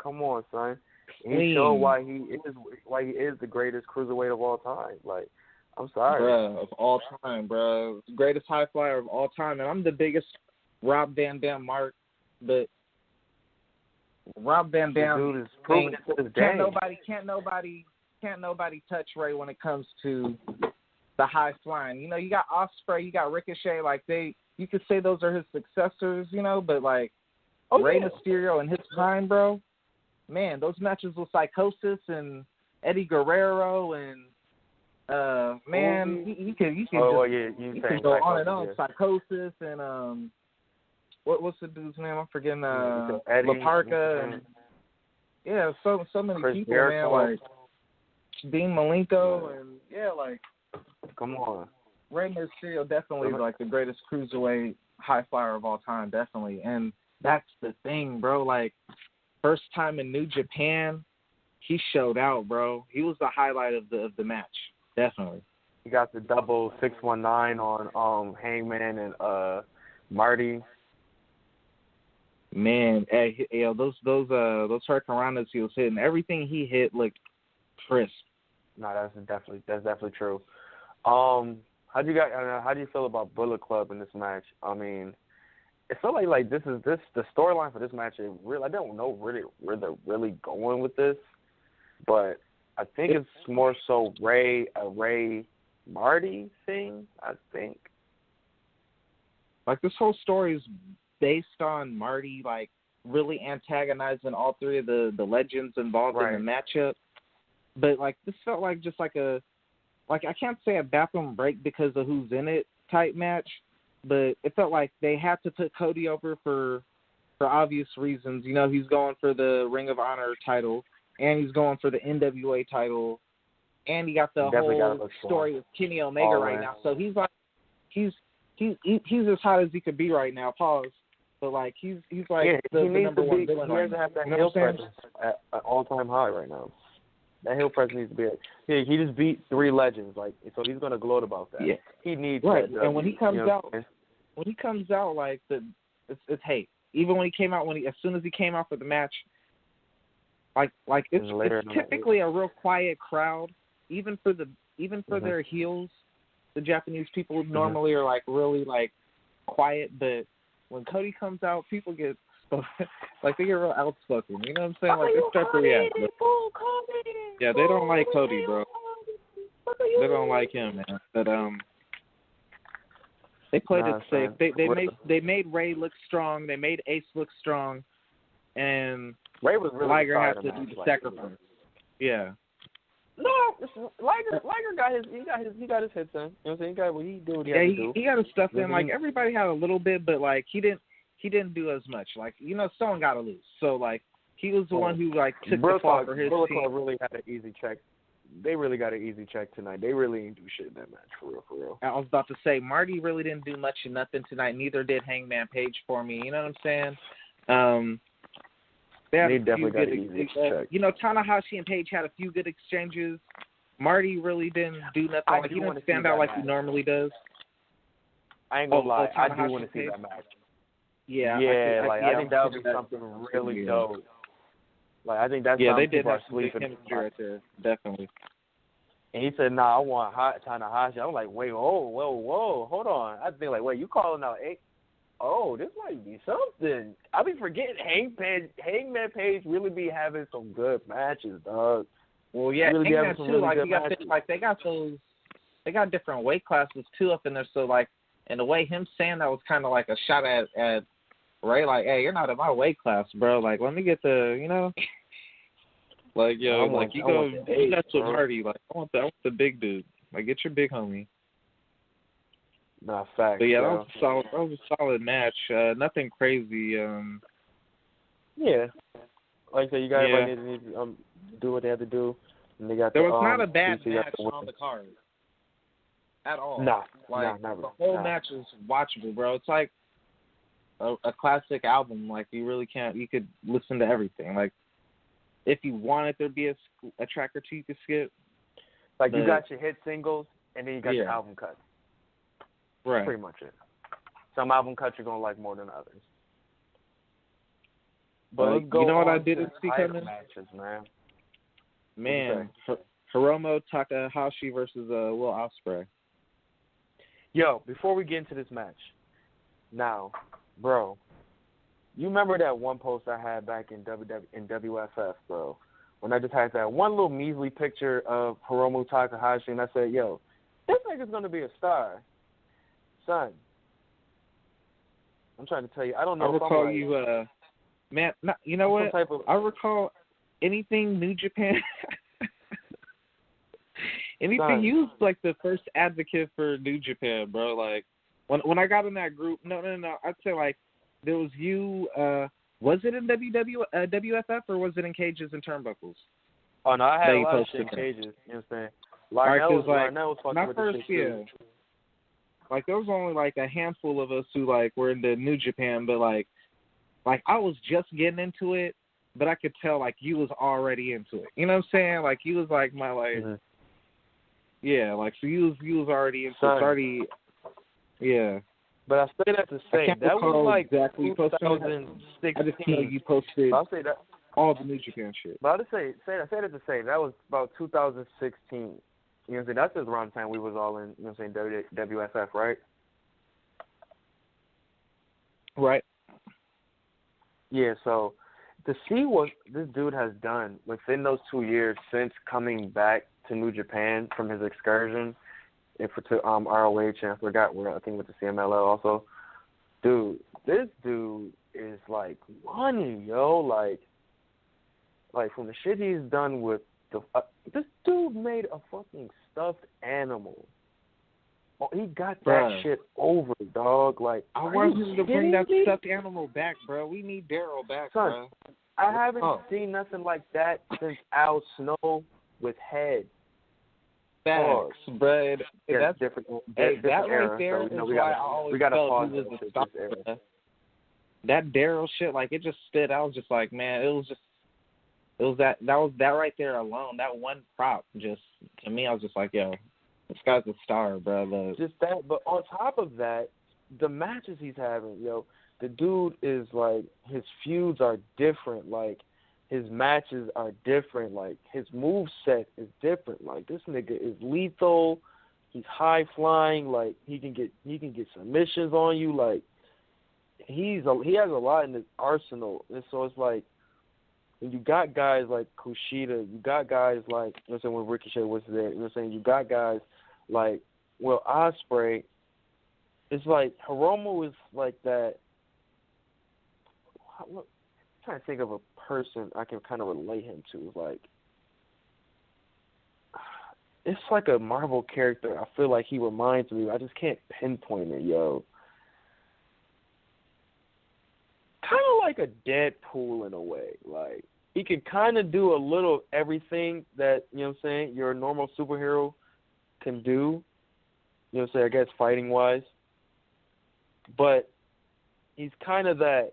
come on, son. Clean. He showed why he is the greatest cruiserweight of all time. Like, I'm sorry. Bruh, of all time, bruh. Greatest high flyer of all time. And I'm the biggest Rob Van Dam mark, but Rob Van Dam dude is proving it to his game. Can't nobody touch Ray when it comes to the high flying. You know, you got Ospreay, you got Ricochet, like you could say those are his successors, you know, but like Rey Mysterio in his prime, bro, man, those matches with Psychosis and Eddie Guerrero and you can go on and on. Psychosis and what's the dude's name? I'm forgetting La Parka and so many Chris people, Jericho. man, like Dean Malenko and like come on. Rey Mysterio definitely is like the greatest cruiserweight high flyer of all time, definitely. And that's the thing, bro. Like, first time in New Japan, he showed out, bro. He was the highlight of the match, definitely. He got the double 619 on Hangman and Marty. Man, those hurricanranas he was hitting, everything he hit looked crisp. No, that's definitely true. How do you feel about Bullet Club in this match? I mean, it felt like the storyline for this match. I don't know really where they're really going with this, but I think it's more so a Ray Marty thing. I think like this whole story is based on Marty like really antagonizing all three of the legends involved in the matchup. But like this felt like just like I can't say a bathroom break because of who's in it type match, but it felt like they had to put Cody over for obvious reasons. You know, he's going for the Ring of Honor title, and he's going for the NWA title, and he got the whole story with Kenny Omega right now. So he's as hot as he could be right now. Pause. But like he's like the number one villain right now. He has to have that heel presence at an all-time high right now. That heel presence needs to be he just beat 3 legends, like, so he's gonna gloat about that. Yeah. He needs that. That, and when he comes out, like it's hate. Even when he came out, as soon as he came out for the match, like it's typically a real quiet crowd. Even for their heels, the Japanese people normally are like really like quiet. But when Cody comes out, people get like they get real outspoken. You know what I'm saying? Like they start to react. Yeah, they don't like Cody, bro. They don't like him, man. But they played it safe. They made Ray look strong. They made Ace look strong, and Ray was really Liger had to do the sacrifice. Yeah. No, Liger got his hits in. You know what I'm saying? He did what he had to do. He got his stuff in. Like everybody had a little bit, but like he didn't do as much. Like, you know, someone got to lose. So like he was the one who like took the fall for his team. Really had an easy check. They really got an easy check tonight. They really didn't do shit in that match, for real. I was about to say, Marty really didn't do much of nothing tonight. Neither did Hangman Page for me. You know what I'm saying? They definitely got an easy check. You know, Tanahashi and Page had a few good exchanges. Marty really didn't do nothing. Like, he didn't stand out like he normally does. I ain't gonna lie. I do want to see that match. Yeah. I think that would be something really dope. Like, I think that's something they did people have are some good sleeping chemistry right there, definitely. And he said, "Nah, I want hot Tanahashi." I'm like, "Wait, whoa, hold on." I think like, "Wait, you calling out eight? Oh, this might be something." I be forgetting Hangman Page really be having some good matches, dog. Well, yeah, really Hangman too. Really like, they got different weight classes too up in there. So like, in a way, him saying that was kind of like a shot at Ray. Like, hey, you're not in my weight class, bro. Like, let me get the, you know. Like, yo, like you got to Marty. Like, I want the big dude. Like, get your big homie. Nah, facts. But yeah, that was a solid match. Nothing crazy. Yeah, like I said, you got everybody need to do what they have to do. And they got there was not a bad match on the card at all. Nah, the whole match is watchable, bro. It's like a classic album. Like, you really can't. You could listen to everything. Like, if you wanted there to be a track or two you could skip. Like, you got your hit singles, and then you got your album cuts. Right. That's pretty much it. Some album cuts you're going to like more than others. But let's go. You know what I on didn't to see title coming? matches, man. Man, Hiromu Takahashi versus Will Ospreay. Yo, before we get into this match, now, bro, you remember that one post I had back in WFF, bro, when I just had that one little measly picture of Hiromu Takahashi, and I said, yo, this nigga's going to be a star. Son, I'm trying to tell you, I don't know. I recall you, man, you know what? I recall anything New Japan. Anything, Son. you was like the first advocate for New Japan, bro. Like, when I got in that group, no, I'd say, like, there was you, was it in WFF or was it in Cages and Turnbuckles? Oh, no, I had a lot of shit in Cages, you know what I'm saying? Lionel was fucking with the shit, too. Like, there was only, like, a handful of us who, like, were into New Japan, but, like I was just getting into it, but I could tell, like, you was already into it. You know what I'm saying? Like, you was, like, my, like, yeah, like, so you was already into it. Already, yeah. But I say that to say, that was, like, exactly 2016. I just know you posted I'll say that. All the New Japan shit. But I'll just say that to say, that was about 2016. You know what I'm saying? That's just around the time we was all in, you know what I'm saying, WFF, right? Right. Yeah, so to see what this dude has done within those 2 years since coming back to New Japan from his excursion to ROH, and I forgot where, I think with the CMLL also. Dude, this dude is like money, yo. Like from the shit he's done with this dude made a fucking stuffed animal. Oh, he got that shit over, dog. Like, I want him to bring that stuffed animal back, bro. We need Daryl back, son, bro. I haven't seen nothing like that since Al Snow with Head. Facts, bro. That's different. Hey, different that era, right there so, is why I always felt he was a star. That Daryl shit, like, it just stood out. Just like, man, it was that right there alone. That one prop, just to me, I was just like, yo, this guy's a star, bro. Just that, but on top of that, the matches he's having, yo, the dude is like, his feuds are different. Like, his matches are different. Like, his move set is different. Like, this nigga is lethal. He's high flying. Like, he can get submissions on you. Like, he has a lot in his arsenal. And so it's like, when you got guys like Kushida, you got guys like, you know what I'm saying, when Ricochet was there, you know what I'm saying, you got guys like Will Ospreay. It's like Hiromu is like that. I'm trying to think of a person I can kind of relate him to. Like, it's like a Marvel character. I feel like he reminds me. I just can't pinpoint it, yo. Kind of like a Deadpool in a way. Like, he can kind of do a little everything that, you know what I'm saying, your normal superhero can do. You know what I'm saying, I guess fighting-wise. But he's kind of that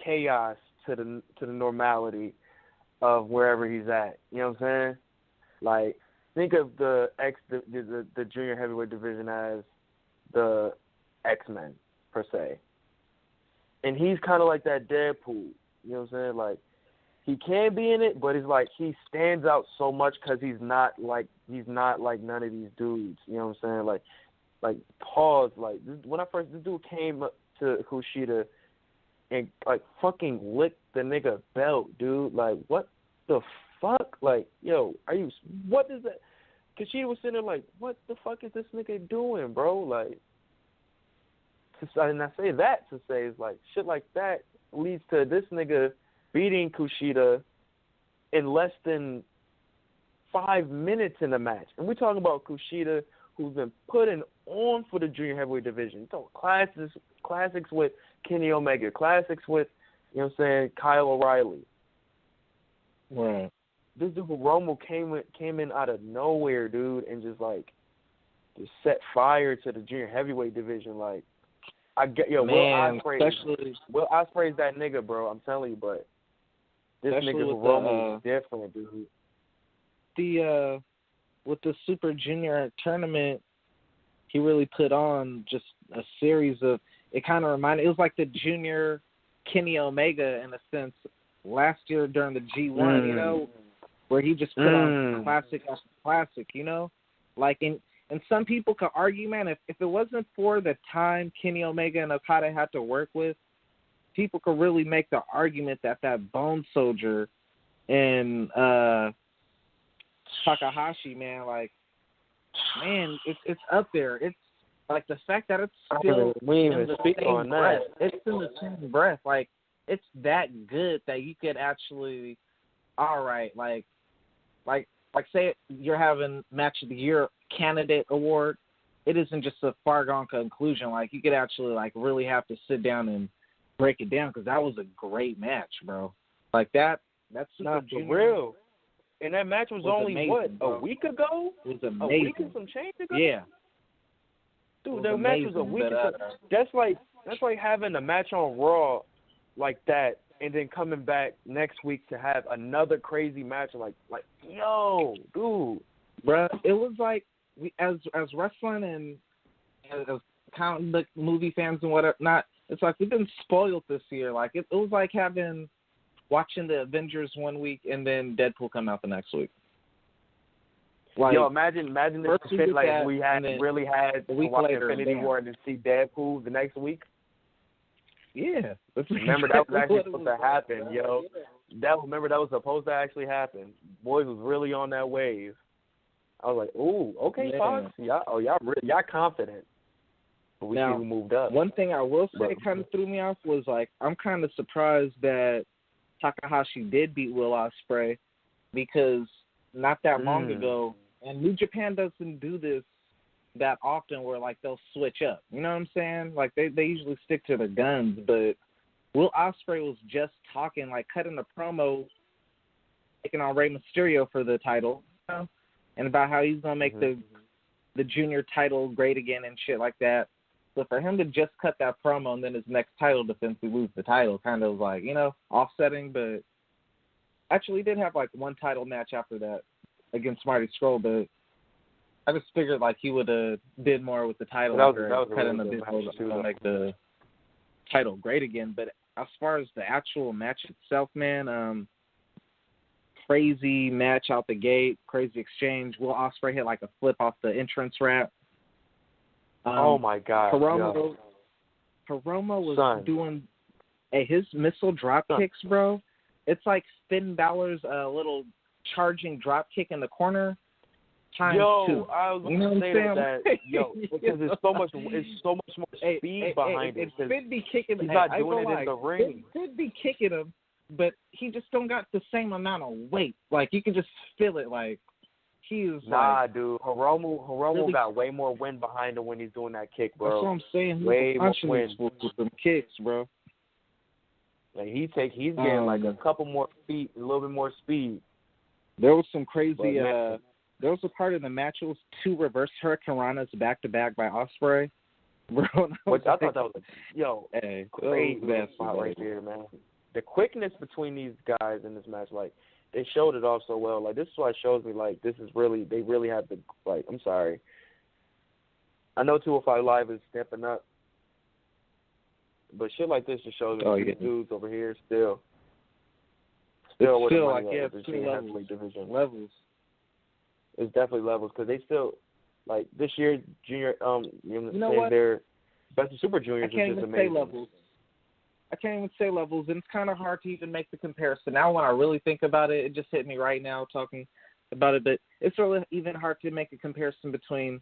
chaos to the normality of wherever he's at. You know what I'm saying? Like, think of the junior heavyweight division as the X-Men, per se. And he's kind of like that Deadpool. You know what I'm saying? Like, he can be in it, but it's like he stands out so much because he's not like none of these dudes. You know what I'm saying? Like pause. Like, this dude came up to Kushida and like fucking licked the nigga belt, dude. Like, what the fuck? Like, yo, what is that? Kushida was sitting there like, what the fuck is this nigga doing, bro? Like, and I say that to say is like shit like that leads to this nigga beating Kushida in less than 5 minutes in the match. And we're talking about Kushida, who's been putting on for the junior heavyweight division. So classics with Kenny Omega, classics with, you know what I'm saying, Kyle O'Reilly. Right. This dude Hiromu came in out of nowhere, dude, and just set fire to the junior heavyweight division. Like, I get, yo, man, Will Ospreay's that nigga, bro. I'm telling you, but this nigga Hiromu is different, dude. With the Super Junior tournament, he really put on just a series of. It kind of reminded. It was like the junior Kenny Omega in a sense last year during the G1, you know, where he just put on classic after classic, you know? Like, and some people could argue, man, if it wasn't for the time Kenny Omega and Okada had to work with, people could really make the argument that Bone Soldier and Takahashi, man, like, man, it's up there. It's like the fact that it's still in the same breath. It's in the same breath. Like, it's that good that you could actually, all right, like say you're having Match of the Year candidate award. It isn't just a foregone conclusion. Like, you could actually, like, really have to sit down and break it down because that was a great match, bro. Like, that's not for real. And that match was only, amazing, what, bro. A week ago? It was amazing. A week and some change ago? Yeah. Dude, that match was a week ago. That's like having a match on Raw like that and then coming back next week to have another crazy match like yo, dude. Bruh, it was like, as wrestling and as comic book movie fans and whatever, it's like we've been spoiled this year. Like, it was like watching the Avengers one week and then Deadpool come out the next week. Like, yo, imagine this shit like we had really had to watch Infinity War and then see Deadpool the next week. Yeah. Remember, that was actually supposed to happen, yo. That was supposed to actually happen. Boys was really on that wave. I was like, ooh, okay, Fox. Y'all confident. But we see who moved up. One thing I will say kind of threw me off was, like, I'm kind of surprised that Takahashi did beat Will Ospreay because not that long ago, and New Japan doesn't do this that often where, like, they'll switch up. You know what I'm saying? Like, they usually stick to their guns, but Will Ospreay was just talking, like, cutting a promo, taking on Rey Mysterio for the title, you know, and about how he's going to make the junior title great again and shit like that. So for him to just cut that promo and then his next title defense, we lose the title, kind of like, you know, offsetting, but actually he did have, like, one title match after that against Marty Scurll, but I just figured, like, he would have did more with the title after cutting the business to make the title great again. But as far as the actual match itself, man, crazy match out the gate, crazy exchange. Will Ospreay hit, like, a flip off the entrance ramp. Oh, my God. Hiromu was doing his missile drop kicks, bro. It's like Finn Balor's little charging drop kick in the corner. Times two. I was going to say that, because there's so much more speed behind it. Finn be kicking. He's not doing it in the ring. Finn be kicking him, but he just don't got the same amount of weight. Like, you can just feel it. Like, he's dude. Hiromu really got way more wind behind him when he's doing that kick, bro. That's what I'm saying. Way more wind with some kicks, bro. Like, he's getting like a couple more feet, a little bit more speed. There was some crazy. There was a part of the match. It was 2 reverse hurricanranas back to back by Ospreay. Bro, which I thought that was crazy spot right there, man. The quickness between these guys in this match, like, they showed it off so well. Like, this is why it shows me, like, they really have the, like, I'm sorry. I know 205 Live is stepping up, but shit like this just shows me these dudes over here still with the money like, the junior heavyweight division. Levels. It's definitely levels because they still, like, this year junior you know what? Their best of super juniors was just amazing. I can't even say levels, and it's kind of hard to even make the comparison. Now when I really think about it, it just hit me right now talking about it, but it's really even hard to make a comparison between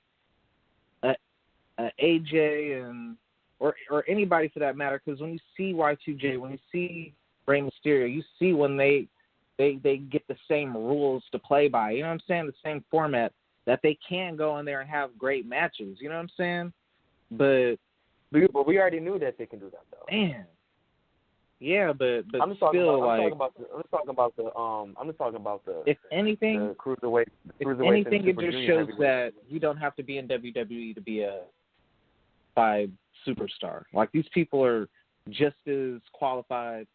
AJ and or anybody for that matter, because when you see Y2J, when you see Rey Mysterio, you see when they get the same rules to play by. You know what I'm saying? The same format that they can go in there and have great matches. You know what I'm saying? But we already knew that they can do that, though. Man. Yeah, but I'm just talking about the if anything, the cruiserweight. If anything, it just shows that you don't have to be in WWE to be a superstar. Like, these people are just as qualified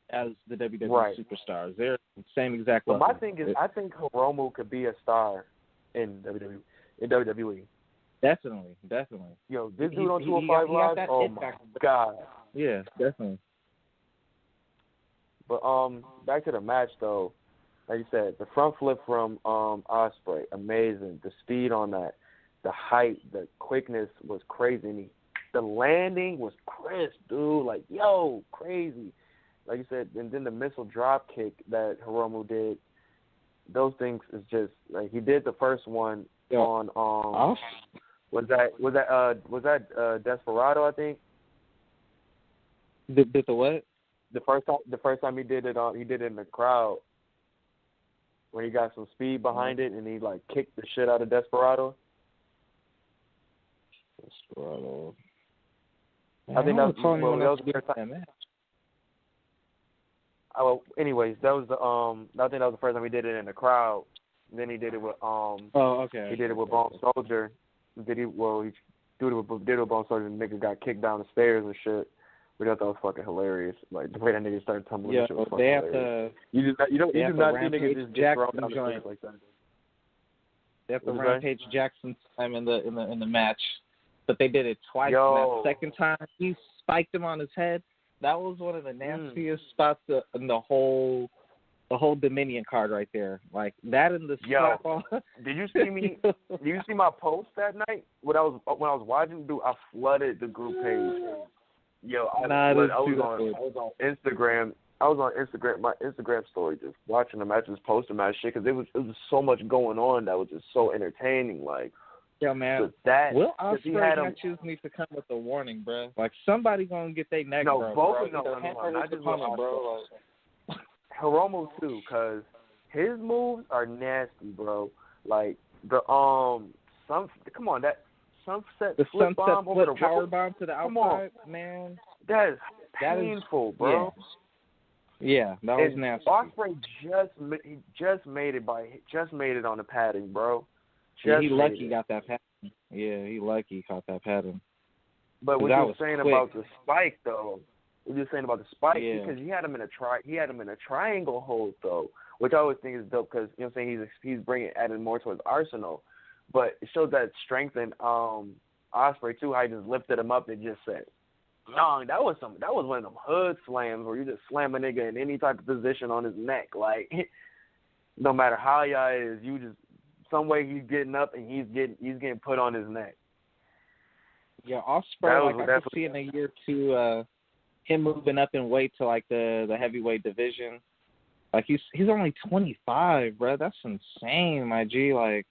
as the WWE superstars. They're the same exact level. But my thing is, I think Hiromu could be a star in WWE. Definitely. Yo, this dude on 205 Live, oh my God. Yeah, definitely. But back to the match though. Like you said, the front flip from Ospreay, amazing. The speed on that, the height, the quickness was crazy. And the landing was crisp, dude. Like, yo, crazy. Like you said, and then the missile drop kick that Hiromu did, those things is just like he did the first one on was that Desperado, I think. Did the what? The first time he did it in the crowd. When he got some speed behind it and he like kicked the shit out of Desperado. Desperado. I think that was the first time. Oh, anyways, that was I think that was the first time he did it in the crowd. Then he did it with He did it with Bone Soldier. He did it with Bone Soldier and the nigga got kicked down the stairs and shit. We thought that was fucking hilarious. Like the way that nigga started tumbling, shit was fucking hilarious. You do not see niggas just get thrown down the stairs like that. They have to Rampage Jackson time in the match, but they did it twice. And that second time, he spiked him on his head. That was one of the nastiest spots in the whole Dominion card right there. Like that in the slap off. Did you see me? Did you see my post that night when I was watching? Dude, I flooded the group page. Yo, I was on Instagram. I was on Instagram, my Instagram story, just watching the matches, posting my shit, because it was so much going on that was just so entertaining. Like, yo, man, Will Ospreay matches need to come with a warning, bro. Like, somebody gonna get their neck broke. Not just Ospreay, bro. Like, Hiromu too, because his moves are nasty, bro. Like the sunset flip bomb over the power bomb to the outside, man. That is painful, bro. Yeah, that was nasty. Ospreay just made it on the padding, bro. He lucky got that pattern. Yeah, he lucky caught that pattern. But what you're saying about the spike, though, because he had him in a triangle hold, though, which I always think is dope because you know what I'm saying he's adding more to his arsenal. But it shows that strength in Ospreay too. How he just lifted him up and just said, "No, that was one of them hood slams where you just slam a nigga in any type of position on his neck. Like no matter how y'all is, you just some way he's getting up and he's getting put on his neck." Yeah, Ospreay, I could see in a year or two him moving up in weight to like the heavyweight division. Like he's only 25, bro. That's insane, my G. Like.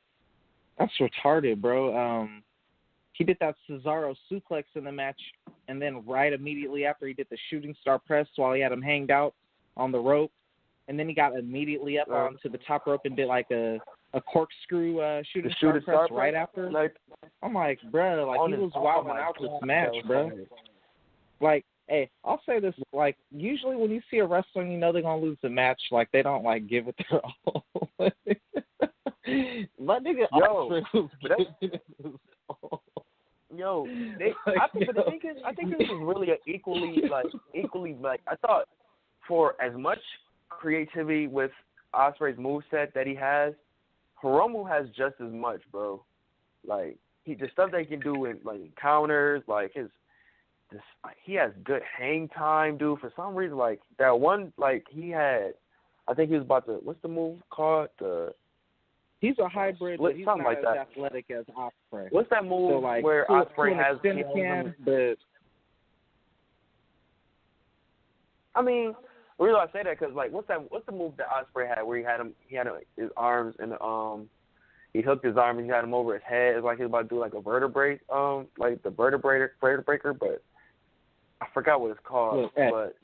That's retarded, bro. He did that Cesaro suplex in the match, and then right immediately after he did the shooting star press while he had him hanged out on the rope, and then he got immediately up onto the top rope and did like a corkscrew shooting star press right after. Like, I'm like, bro, like he was wilding out this match, bro. Like, hey, I'll say this, like, usually when you see a wrestler and you know they're going to lose the match, like, they don't, like, give it their all. My nigga Ospreay was giving it his all. Yo, I think this was really equally, I thought for as much creativity with Ospreay's moveset that he has, Hiromu has just as much, bro. Like, the stuff that he can do in, like, counters, like, he has good hang time, dude. For some reason, like, that one, like, he had, I think he was about to, what's the move called? He's a hybrid, but he's not like as athletic as Ospreay. What's that move so, like, where Ospreay has... but... I mean, the reason I say that because, like, what's the move that Ospreay had where he had his arms and he hooked his arm and he had him over his head. It's like he was about to do like a vertebrae, like the vertebrae breaker, but I forgot what it's called. But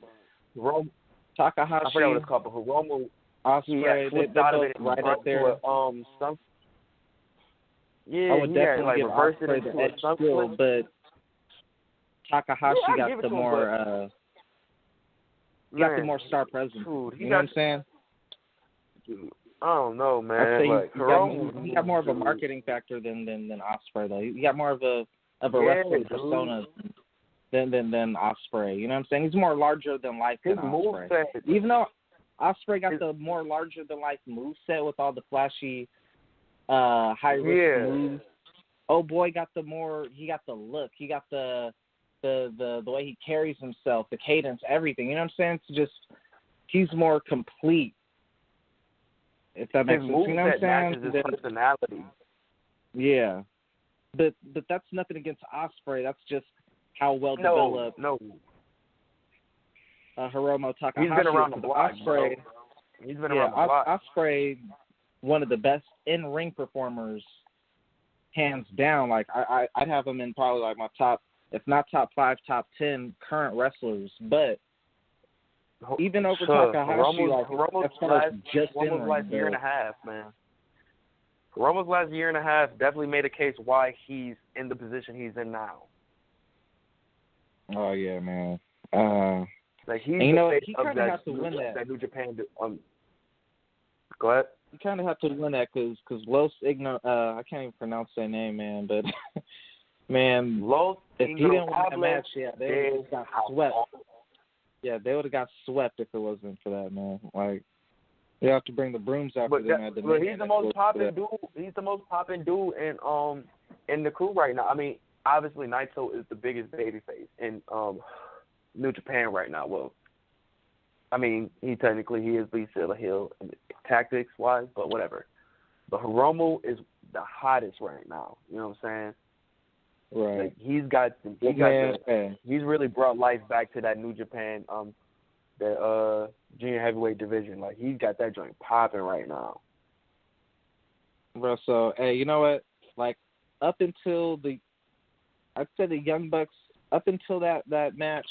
Takahashi, I forgot what it's called, but Hiromu, Ospreay, flipped out of it right up there. I would definitely give reversed Ospreay it into the edge a still, but Takahashi got the more got the more star presence. Dude, you know what I'm saying? Dude, I don't know, man. He got more of a marketing factor than Ospreay though. He got more of a wrestling persona than Ospreay. You know what I'm saying? He's more larger than life than Ospreay. Even though Ospreay got the more larger than life moveset with all the flashy high risk moves. Oh boy got the look. He got the way he carries himself, the cadence, everything. You know what I'm saying? It's just he's more complete. If that makes His sense, you know what I'm matches his personality. Yeah, but that's nothing against Ospreay. That's just how well developed. No. Hiromu Takahashi. He's been around the block, Ospreay. bro. He's been around the block. Ospreay, one of the best in-ring performers, hands down. Like I'd have him in probably like my top, if not top 5, top 10 current wrestlers. But even over Takahashi, Hiromu's as far as just Hiromu's last year and a half, man. Hiromu's last year and a half definitely made a case why he's in the position he's in now. Oh yeah, man. Like he's he kind of has to win that New Japan. Go ahead. You kind of have to win that because Los Igno. I can't even pronounce their name, man. But man, Los if he didn't win that match, they would have got swept. Yeah, they would have got swept if it wasn't for that, man. Like they have to bring the brooms out for them. But he's the most popping dude. He's the most popping dude in the crew right now. I mean, obviously Naito is the biggest babyface in New Japan right now. Well, I mean, he is, but he's still a heel tactics wise, but whatever. But Hiromu is the hottest right now. You know what I'm saying? Right. Like he's really brought life back to that New Japan the junior heavyweight division. Like he's got that joint popping right now. Bro, so hey, you know what? Like up until I'd say the Young Bucks, up until that match,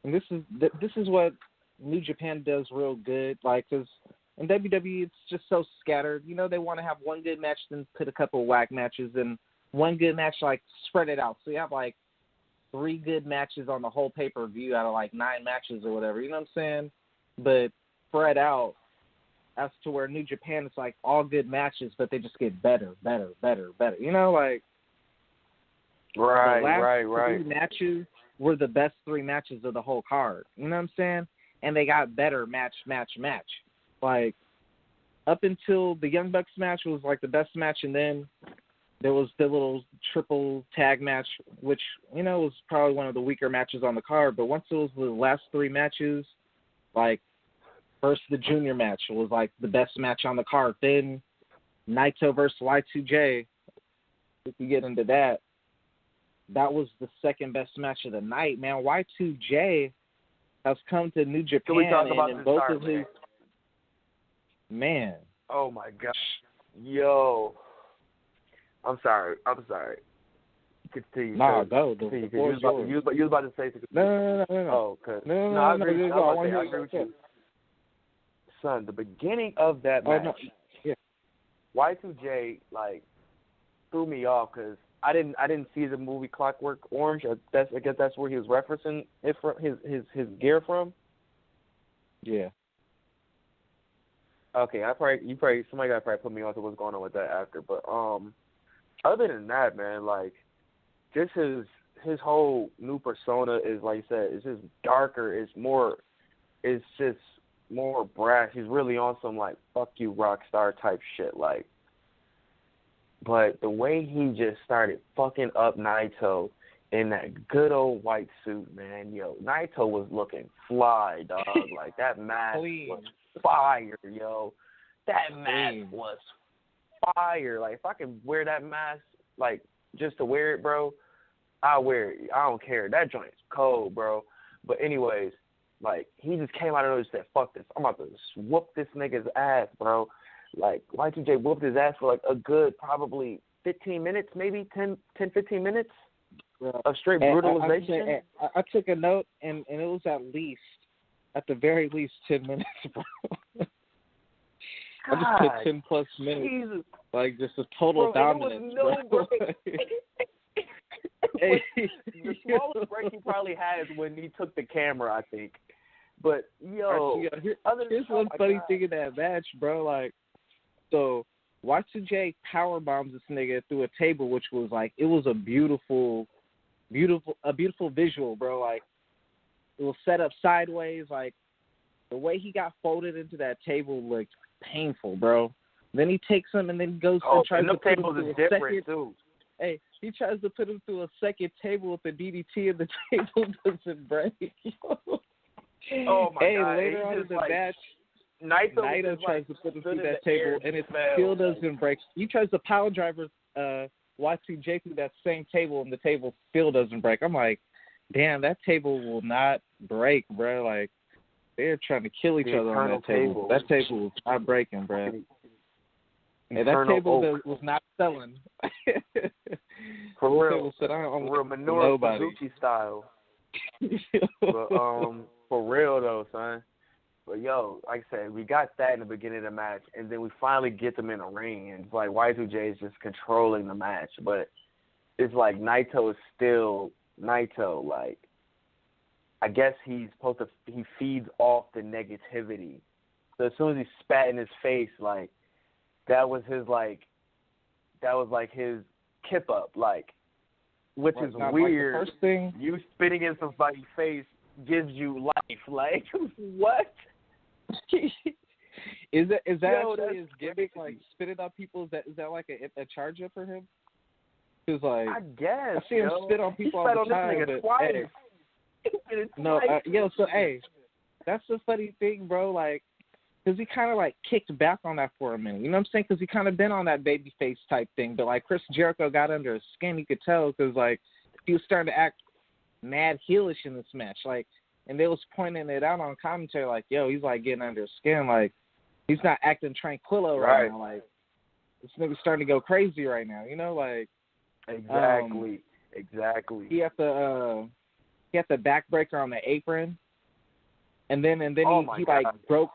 and this is what New Japan does real good. Like, because in WWE it's just so scattered. You know, they want to have one good match, then put a couple of whack matches, and one good match, like spread it out. So you have like 3 good matches on the whole pay-per-view out of like 9 matches or whatever. You know what I'm saying? But spread out as to where New Japan is like all good matches, but they just get better. You know, like the last 3 matches were the best 3 matches of the whole card. You know what I'm saying? And they got better match. Like up until the Young Bucks match was like the best match, and then there was the little triple tag match, which, you know, was probably one of the weaker matches on the card. But once it was the last 3 matches, like first the junior match was like the best match on the card. Then Naito versus Y2J, if you get into that, that was the second best match of the night, man. Y2J has come to New Japan. Can we talk about and this both start, of his man. Oh my gosh. Yo. I'm sorry. Continue. Nah, go. You was about to say something. No. Oh, okay. No, I agree with you. you. Son, the beginning of that match, Y2J like threw me off because I didn't see the movie Clockwork Orange. I guess that's where he was referencing it from, his gear from. Yeah. Okay, somebody got probably put me on to what's going on with that after, but other than that, man, like just his whole new persona is, like you said, it's just darker. It's just more brash. He's really on some like fuck you rock star type shit, like. But the way he just started fucking up Naito in that good old white suit, man, yo, Naito was looking fly, dog. Like that mask was fire, yo. That mask was fire. Like if I can wear that mask, like just to wear it, bro, I'll wear it. I don't care. That joint's cold, bro. But anyways, like he just came out of nowhere and said, "Fuck this! I'm about to whoop this nigga's ass, bro." Like Y2J whooped his ass for like a good probably 15 minutes, maybe 10, 15 minutes of straight brutalization. I took a note, and it was at the very least 10 minutes, bro. I just put 10 plus minutes, Jesus. like just a total dominance, bro. The smallest break he probably had is when he took the camera, I think. But yo, here's one funny thing in that match, bro. Like, so Y2J power bombs this nigga through a table, which was like, it was a beautiful visual, bro. Like, it was set up sideways. Like, the way he got folded into that table looked painful, bro. Then he takes him and then goes and tries to put him through a second. Too. Hey, he tries to put him through a second table with the DDT, and the table doesn't break. Oh my hey, God! later on in the match, Naito tries to put him through that table, and it still doesn't break. He tries to power driver Y2J through that same table, and the table still doesn't break. I'm like, damn, that table will not break, bro. Like, they're trying to kill each other on that table. That table was not breaking, bro. And that table was not selling. For real. Table said, I'm for real, Minoru Suzuki style. But for real though, son. But yo, like I said, we got that in the beginning of the match, and then we finally get them in the ring, and it's like Y2J is just controlling the match. But it's like Naito is still Naito. Like, I guess he feeds off the negativity. So as soon as he spat in his face, like, that was his kip up, like, which is weird. Like the first thing, you spitting in somebody's face gives you life. Like, what? Is that actually his gimmick? Like, spitting on people? Is that like a charge up for him? Because like, I guess I see him spit on people all the time. This nigga twice. No, so hey, that's the funny thing, bro. Like, because he kind of like kicked back on that for a minute. You know what I'm saying? Because he kind of been on that babyface type thing. But like Chris Jericho got under his skin. You could tell because like he was starting to act mad heelish in this match. Like, and they was pointing it out on commentary. Like, yo, he's like getting under his skin. Like, he's not acting tranquilo right now. Like, this nigga's starting to go crazy right now. You know, like. Exactly. He had the backbreaker on the apron, and then he like broke.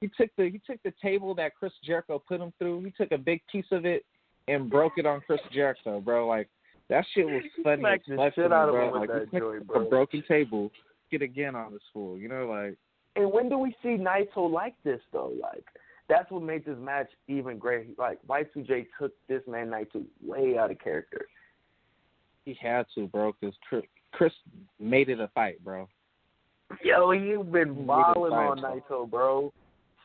He took the table that Chris Jericho put him through. He took a big piece of it and broke it on Chris Jericho, bro. Like, that shit was funny. Smacked the shit out of him with that joint, bro. A broken table. Get again on this fool, you know, like. And when do we see Naito like this though? Like, that's what made this match even great. Like, Y2J took this man Naito way out of character. He had to, bro, because Chris made it a fight, bro. Yo, you've been balling on Naito, bro.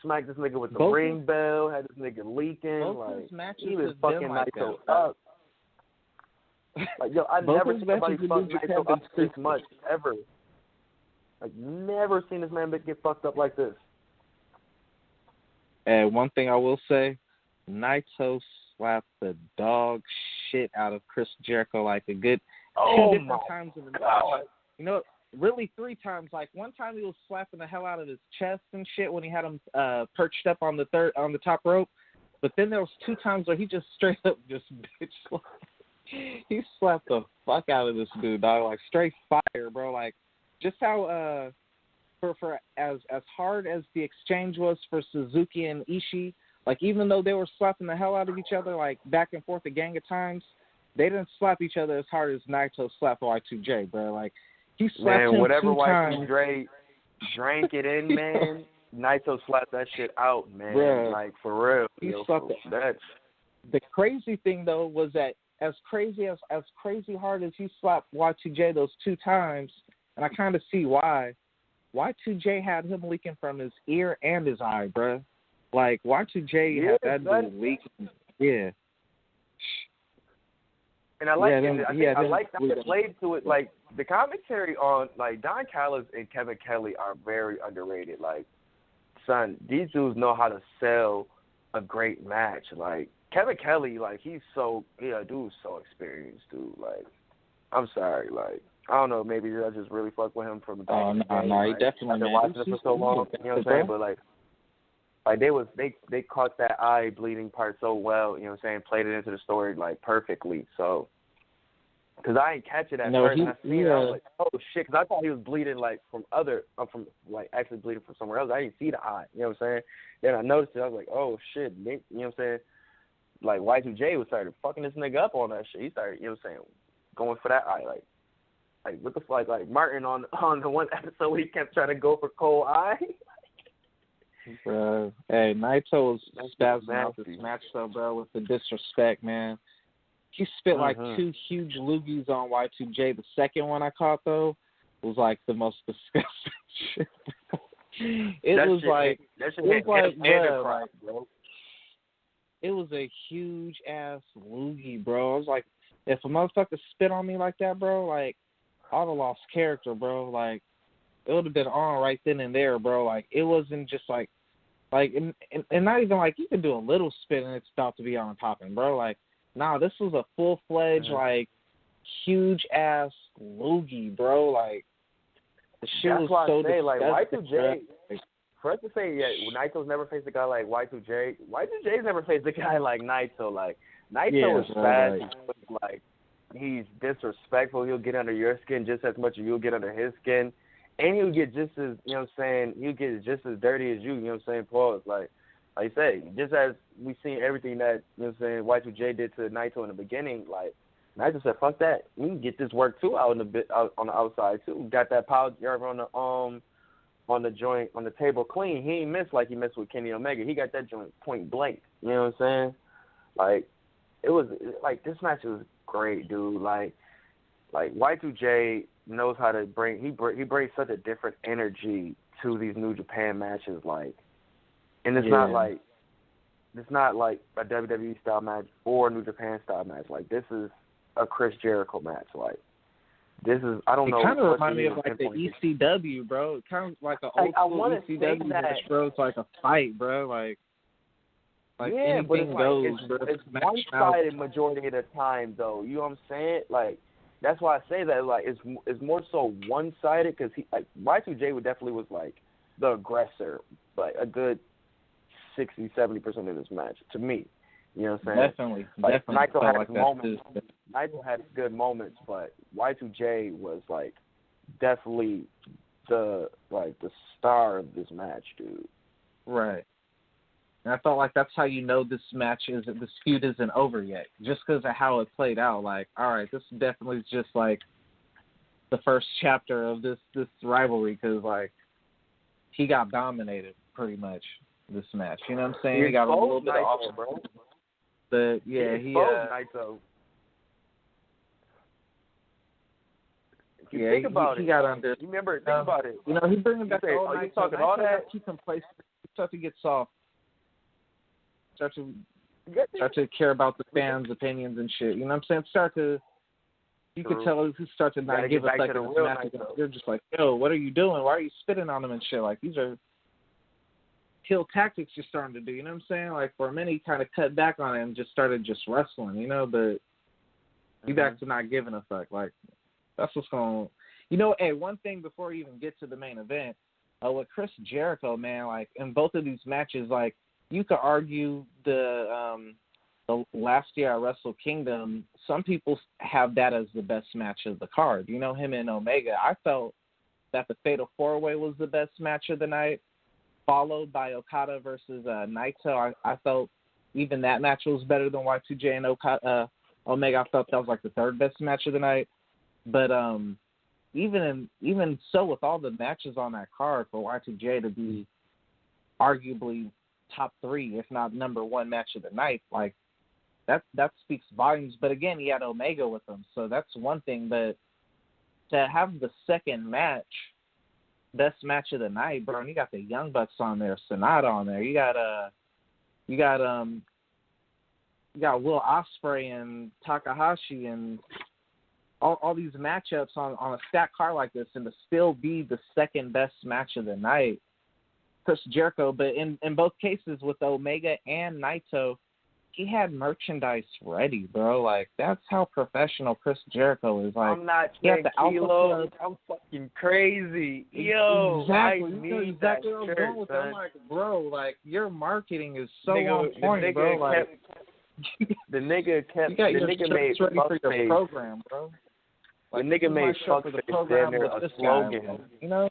Smacked this nigga with the ring bell, had this nigga leaking. Like, he was fucking Naito up. Like, yo, I never seen somebody fuck Naito up this much, ever. Like, never seen this man get fucked up like this. And one thing I will say, Naito slapped the dog shit out of Chris Jericho like a good 2 different times in the match. You know, really 3 times. Like, one time he was slapping the hell out of his chest and shit when he had him perched up on the top rope. But then there was 2 times where he just straight up just bitch slapped. He slapped the fuck out of this dude, dog. Like, straight fire, bro. Like, just how for as hard as the exchange was for Suzuki and Ishii, like, even though they were slapping the hell out of each other, like, back and forth a gang of times, they didn't slap each other as hard as Naito slapped Y2J, bro. Like, he slapped him whatever 2 times. Y2J drank it in, man, Naito slapped that shit out, man. Bruh, like, for real. He slapped it. The crazy thing, though, was that as crazy hard as he slapped Y2J those 2 times, and I kind of see why, Y2J had him leaking from his ear and his eye, bruh. Like, Y2J had that dude leaking. Yeah. And I like I like that they played to it. Like, the commentary on, like, Don Callis and Kevin Kelly are very underrated. Like, son, these dudes know how to sell a great match. Like, Kevin Kelly, like, dude's so experienced, dude. Like, I'm sorry, like, I don't know, maybe I just really fuck with him from the back. No, he definitely. I've been watching it for so long, you know what I'm saying? But like they caught that eye bleeding part so well, you know what I'm saying? Played it into the story like perfectly. So, because I ain't catch it at first, and I seen it, I was like, oh shit, because I thought he was bleeding like from actually bleeding from somewhere else. I didn't see the eye, you know what I'm saying? Then I noticed it, I was like, oh shit, you know what I'm saying? Like, Y2J was started fucking this nigga up on that shit. He started, you know what I'm saying, going for that eye, like what the fuck, like Martin on the one episode where he kept trying to go for cold eye. Bro, hey, Naito was spazzing out this match though, bro, with the disrespect, man. He spit like 2 huge loogies on Y2J. The second one I caught though was like the most disgusting shit. It was like, it was a huge ass loogie, bro. I was like, if a motherfucker spit on me like that, bro, like, I'd have lost character, bro. Like, it would have been on right then and there, bro. Like, it wasn't just like and not even like you can do a little spin and it's about to be on popping, bro. Like, nah, this was a full-fledged, like, huge-ass loogie, bro. Like, the shit That's was why so I say, like, disgusting, Y2J, for us to say, yeah, Naito's never faced a guy like Y2J, Y2J's never faced a guy like Naito. Like, Naito is fast. Right. Like, he's disrespectful. He'll get under your skin just as much as you'll get under his skin. And he'll get just as, you know what I'm saying, he'll get just as dirty as you know what I'm saying, Paul. Like you say, just as we've seen everything that, you know what I'm saying, Y2J did to Naito in the beginning, like, Naito said, fuck that. We can get this work, too, out on the outside, too. Got that power on the joint, on the table clean. He ain't missed like he missed with Kenny Omega. He got that joint point blank. You know what I'm saying? Like, it was, like, this match was great, dude. Like Y2J knows how to bring, he brings such a different energy to these New Japan matches, like, and it's not like a WWE style match or a New Japan style match. Like, this is a Chris Jericho match. Like, this is, I don't know. It kind of reminds me of like the ECW, bro. It kind of like an old school ECW match, bro. It's like a fight, bro. Like yeah, but it's goes, like, it's one-sided majority of the time, though. You know what I'm saying? Like, that's why I say that. Like, it's more so one-sided because he, like, Y2J definitely was like the aggressor, like a good 60-70% of this match to me. You know what I'm saying? Definitely. Naito had like moments. Naito had good moments, but Y2J was like definitely the star of this match, dude. Right. And I felt like that's how you know this feud isn't over yet, just because of how it played out. Like, all right, this definitely is just like the first chapter of this rivalry, because like he got dominated pretty much this match. You know what I'm saying? He got a little bit off, bro. But yeah, he Naito. Think about it. He got under. You remember? Think about it. You know, he's bringing back the old Naito. You talking all that? Keep him placed. Start to get soft. Start to care about the fans' opinions and shit. You know what I'm saying? You could tell he start to not give a second of this match. They're just like, yo, what are you doing? Why are you spitting on him and shit? Like, these are heel tactics you're starting to do. You know what I'm saying? Like, for a minute, he kind of cut back on it and just started just wrestling, you know? But he back to not giving a fuck. Like, that's what's going on. You know, hey, one thing before we even get to the main event, with Chris Jericho, man, like, in both of these matches, like, you could argue the last year at Wrestle Kingdom, some people have that as the best match of the card. You know, him and Omega. I felt that the Fatal 4-Way was the best match of the night, followed by Okada versus Naito. I felt even that match was better than Y2J and Omega. I felt that was like the third best match of the night. But even so, with all the matches on that card, for Y2J to be arguably top 3, if not number 1 match of the night, like that speaks volumes. But again, he had Omega with him, so that's one thing. But to have the second match, best match of the night, bro, and you got the Young Bucks on there, Sonata on there, you got Will Ospreay and Takahashi and all these matchups on a stacked card like this, and to still be the second best match of the night, Chris Jericho. But in both cases with Omega and Naito, he had merchandise ready, bro. Like, that's how professional Chris Jericho is. Like, I'm not saying kilos. I'm fucking crazy. Yo, exactly. I need exactly that what shirt, I'm going with. I'm like, bro, like, your marketing is so on point, bro. Like, the nigga kept. You got the your nigga shirts made ready for your program, bro. Like, the nigga made fuck face stand there a slogan. Guy, you know,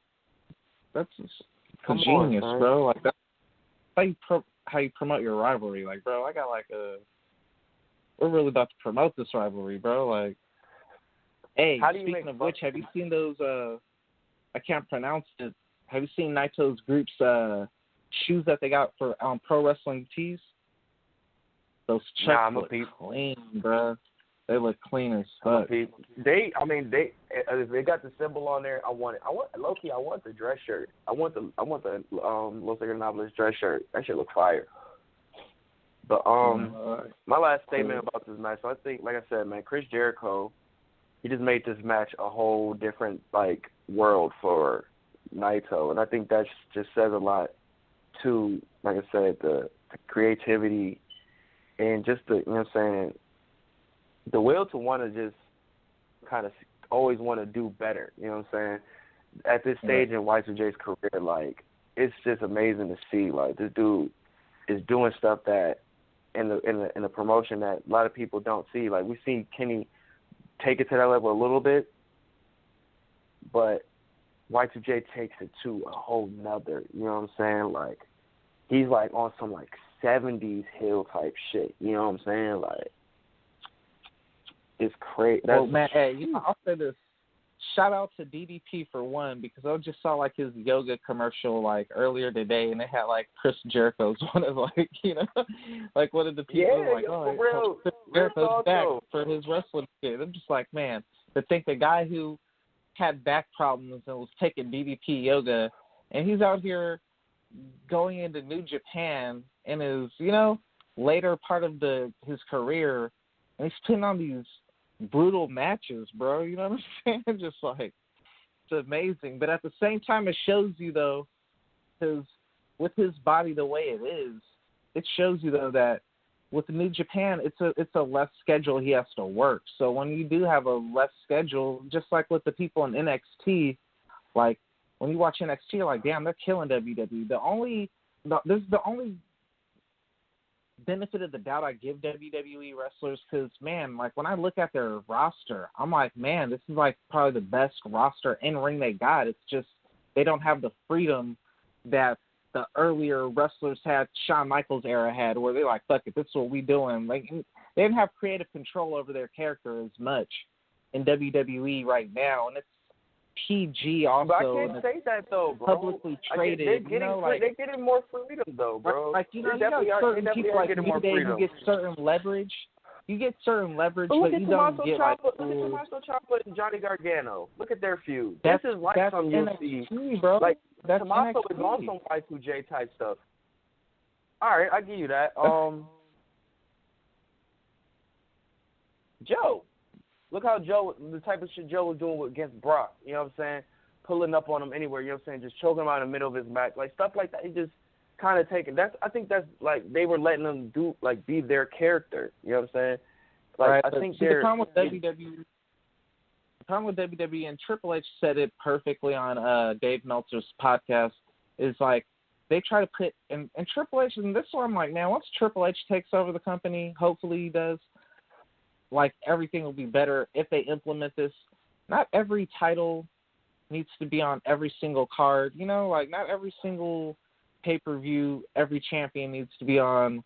that's genius, bro. Like, that's how you promote your rivalry. Like, bro, I got like we're really about to promote this rivalry, bro. Like, hey, speaking of which, have you seen those? I can't pronounce it. Have you seen Naito's group's shoes that they got for Pro Wrestling Tees? Those checks look clean, bro. They look clean as fuck. They got the symbol on there. I want low-key, I want the dress shirt. I want the Los Ingobernables dress shirt. That shit look fire. But my last statement about this match, so I think, like I said, man, Chris Jericho, he just made this match a whole different like world for Naito, and I think that just says a lot to, like I said, the creativity and just the, you know what I'm saying, the will to want to just kind of always want to do better. You know what I'm saying? At this stage in Y2J's career, like, it's just amazing to see. Like, this dude is doing stuff that in the promotion that a lot of people don't see. Like, we see Kenny take it to that level a little bit, but Y2J takes it to a whole nother. You know what I'm saying? Like, he's like on some like 70s hill type shit. You know what I'm saying? Like, it's crazy. Well, man, hey, I'll say this. Shout out to DDP for one, because I just saw like his yoga commercial like earlier today, and it had like Chris Jericho's one of like, you know, like one of the people like, oh, Chris Jericho's back for his wrestling kid. I'm just like, man, to think the guy who had back problems and was taking DDP yoga, and he's out here going into New Japan in his, you know, later part of his career, and he's putting on these brutal matches, bro. You know what I'm saying? Just like, it's amazing. But at the same time, it shows you, though, because with his body the way it is, it shows you, though, that with New Japan, it's a less schedule he has to work. So when you do have a less schedule, just like with the people in NXT, like when you watch NXT, you're like, damn, they're killing WWE. The only benefit of the doubt I give WWE wrestlers, because, man, like when I look at their roster, I'm like, man, this is like probably the best roster in ring they got. It's just they don't have the freedom that the earlier wrestlers had, Shawn Michaels era had, where they're like, fuck it, this is what we doing. Like, they didn't have creative control over their character as much in WWE right now, and it's PG also. But I can't say that though, bro. Publicly traded, they're getting more freedom though, bro. Like, you know, you got certain people like New Day who get certain leverage. You get certain leverage, but you don't get like. Look at Tommaso Ciampa and Johnny Gargano. Look at their feud. This is like some NXT, bro. Like, that's Tommaso NXT. is on some Y2J type stuff. All right, I give you that. Joe. Look how the type of shit Joe was doing against Brock. You know what I'm saying? Pulling up on him anywhere. You know what I'm saying? Just choking him out in the middle of his match, like stuff like that. He just kind of taking. I think that's like they were letting them do like be their character. You know what I'm saying? Like, right, I think the problem with WWE. The problem with WWE, and Triple H said it perfectly on Dave Meltzer's podcast, is like they try to put and Triple H, and this is where I'm like, man, once Triple H takes over the company, hopefully he does, like everything will be better if they implement this. Not every title needs to be on every single card, you know, like not every single pay-per-view, every champion needs to be on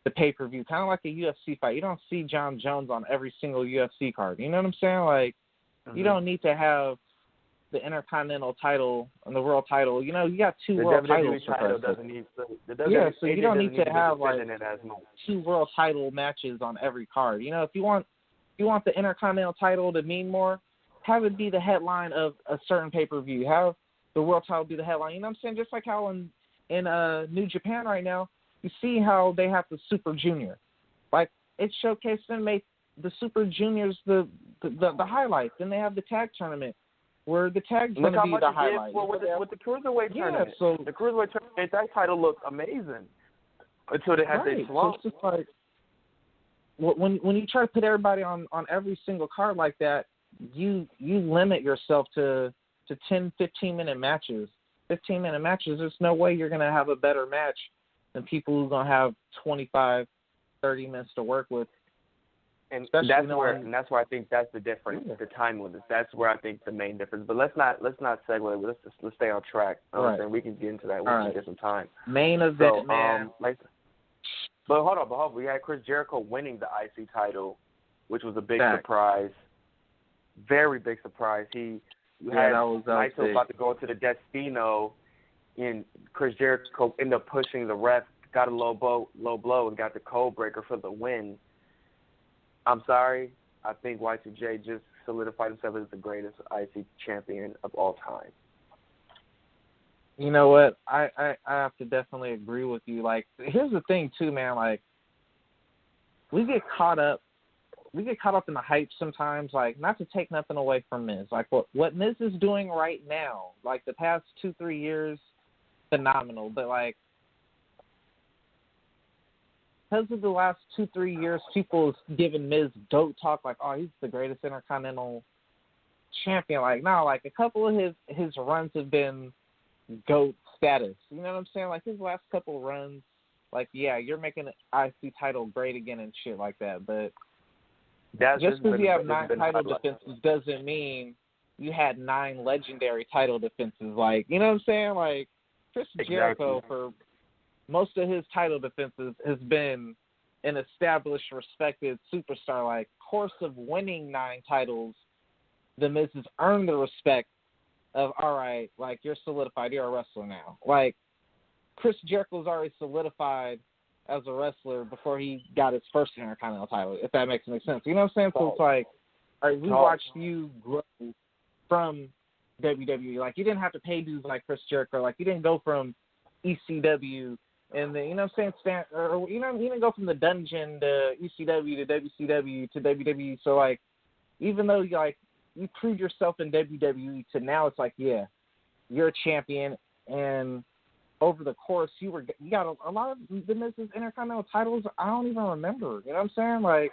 the pay-per-view, kind of like a UFC fight. You don't see John Jones on every single UFC card. You know what I'm saying? Like, you don't need to have the Intercontinental title and the World title. You know, you got two world titles. The WWE title doesn't need so you don't need to have like as much. 2 world title matches on every card. You know, if you want the Intercontinental title to mean more, have it be the headline of a certain pay-per-view. Have the world title be the headline. You know what I'm saying? Just like how in New Japan right now, you see how they have the Super Junior. Like, it showcased and made the Super Juniors the highlight. Then they have the tag tournament where the tag's going to be the highlight. With the Cruiserweight tournament. So the Cruiserweight tournament, that title looked amazing until they had their slump. So it's just like, when you try to put everybody on every single card like that, you limit yourself to 10, 15-minute matches. 15-minute matches, there's no way you're going to have a better match than people who are going to have 25, 30 minutes to work with. And that's where I think that's the difference, the time limits. That's where I think the main difference. But let's not segue. Let's stay on track. And we can get into that when we get some time. Main event, man. But hold on. We had Chris Jericho winning the IC title, which was a big surprise. Very big surprise. Naito about to go to the Destino, and Chris Jericho ended up pushing the ref, got a low blow, and got the code breaker for the win. I'm sorry. I think Y2J just solidified himself as the greatest IC champion of all time. You know what? I have to definitely agree with you. Like, here's the thing, too, man. Like, we get caught up we get caught up in the hype sometimes, like, not to take nothing away from Miz. Like, what Miz is doing right now, like, the past 2-3 years, phenomenal. But, like, because of the last 2-3 years, people have given Miz GOAT talk, like, oh, he's the greatest Intercontinental champion. Like, no, like, a couple of his runs have been GOAT status. You know what I'm saying? Like, his last couple runs, like, yeah, you're making the IC title great again and shit like that. But just because you have 9 title defenses doesn't mean you had 9 legendary title defenses. Like, you know what I'm saying? Like, Chris Jericho, for most of his title defenses, has been an established, respected superstar. Like, course of winning 9 titles, the Miz has earned the respect of, all right, like, you're solidified, you're a wrestler now. Like, Chris Jericho's already solidified as a wrestler before he got his first Intercontinental title, if that makes any sense. You know what I'm saying? So it's like, all right, we watched you grow from WWE. Like, you didn't have to pay dudes like Chris Jericho. Like, you didn't go from ECW and then, you know what I'm saying, you didn't go from the dungeon to ECW to WCW to WWE. So, like, even though, you proved yourself in WWE to now, it's like, yeah, you're a champion, and over the course, you got a lot of the Miz's Intercontinental titles. I don't even remember. You know what I'm saying? Like,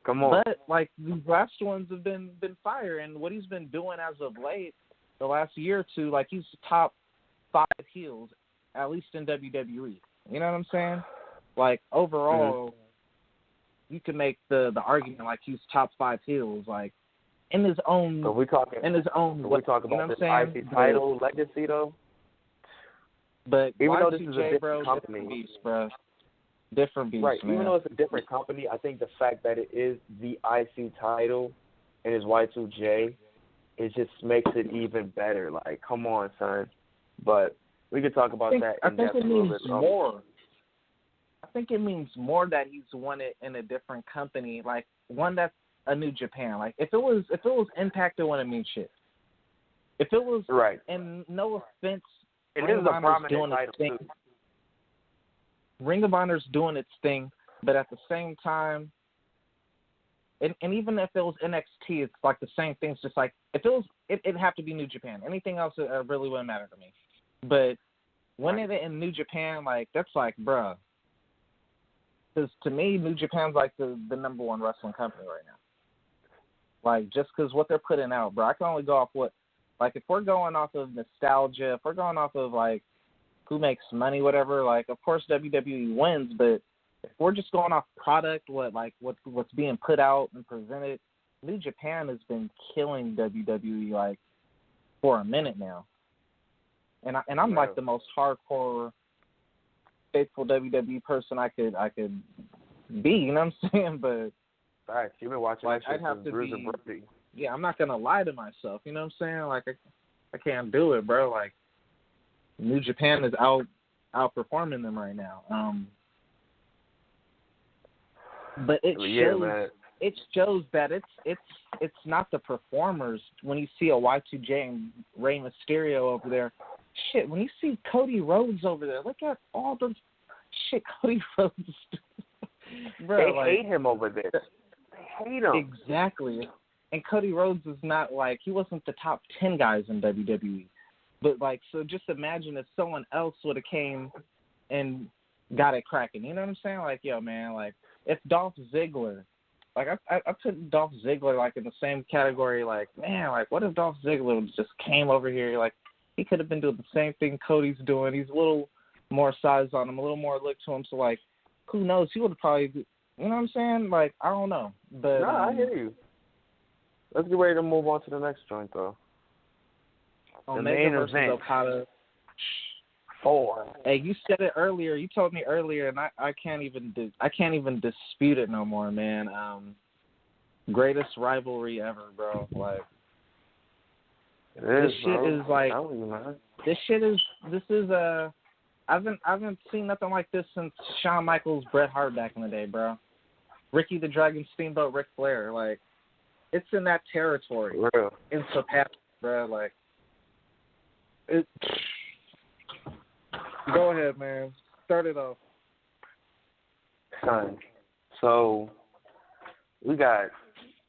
come on. But like these last ones have been fire, and what he's been doing as of late, the last year or two, like he's top 5 heels, at least in WWE. You know what I'm saying? Like overall, you can make the argument like he's top 5 heels, like in his own. So we talking. In his own. So we talk about this IC title legacy though. But even Y2J, though this is a different company, different beast, bro. Different beast, right? Man. Even though it's a different company, I think the fact that it is the IC title and it's Y2J, it just makes it even better. Like, come on, son. But we could talk about that. I think it means more. I think it means more that he's won it in a different company, like one that's a New Japan. Like if it was Impact, it wouldn't mean shit. If it was right, and no offense, it is a prominent title too. Ring of Honor's doing its thing, but at the same time, and even if it was NXT, it's like the same thing. It's just like if it was, it'd have to be New Japan. Anything else really wouldn't matter to me. But winning it in New Japan, like that's like, bruh. Because to me, New Japan's like the number one wrestling company right now. Like just because what they're putting out, bro. I can only go off what, like if we're going off of nostalgia, if we're going off of like who makes money, whatever. Like of course WWE wins, but if we're just going off product, what's being put out and presented, New Japan has been killing WWE like for a minute now. And I'm like the most hardcore, faithful WWE person I could be. You know what I'm saying? But facts. You've been watching like I'd have to be. Yeah, I'm not gonna lie to myself. You know what I'm saying? Like I can't do it, bro. Like New Japan is outperforming them right now. But it shows. Man. It shows that it's not the performers. When you see a Y2J and Rey Mysterio over there, shit. When you see Cody Rhodes over there, look at all the shit Cody Rhodes. Bro, they hate him over there. They hate him. Exactly. And Cody Rhodes is not like he wasn't the top 10 guys in WWE. But like, so just imagine if someone else would have came and got it cracking. You know what I'm saying? Like, yo, man, like if Dolph Ziggler, like I put Dolph Ziggler like in the same category. Like, man, like what if Dolph Ziggler just came over here? Like he could have been doing the same thing Cody's doing. He's a little more size on him, a little more look to him. So like, who knows? He would have probably, you know what I'm saying? Like, I don't know. But no, I hear you. Let's get ready to move on to the next joint, though. The main event. Okada. 4. Hey, you said it earlier. You told me earlier, and I can't even dispute it no more, man. Greatest rivalry ever, bro. Like this shit bro. is like this is I haven't seen nothing like this since Shawn Michaels, Bret Hart back in the day, bro. Ricky the Dragon Steamboat, Ric Flair, like it's in that territory. Real. In surpassed, bro. Like it. Go ahead, man. Start it off. Son. So we got,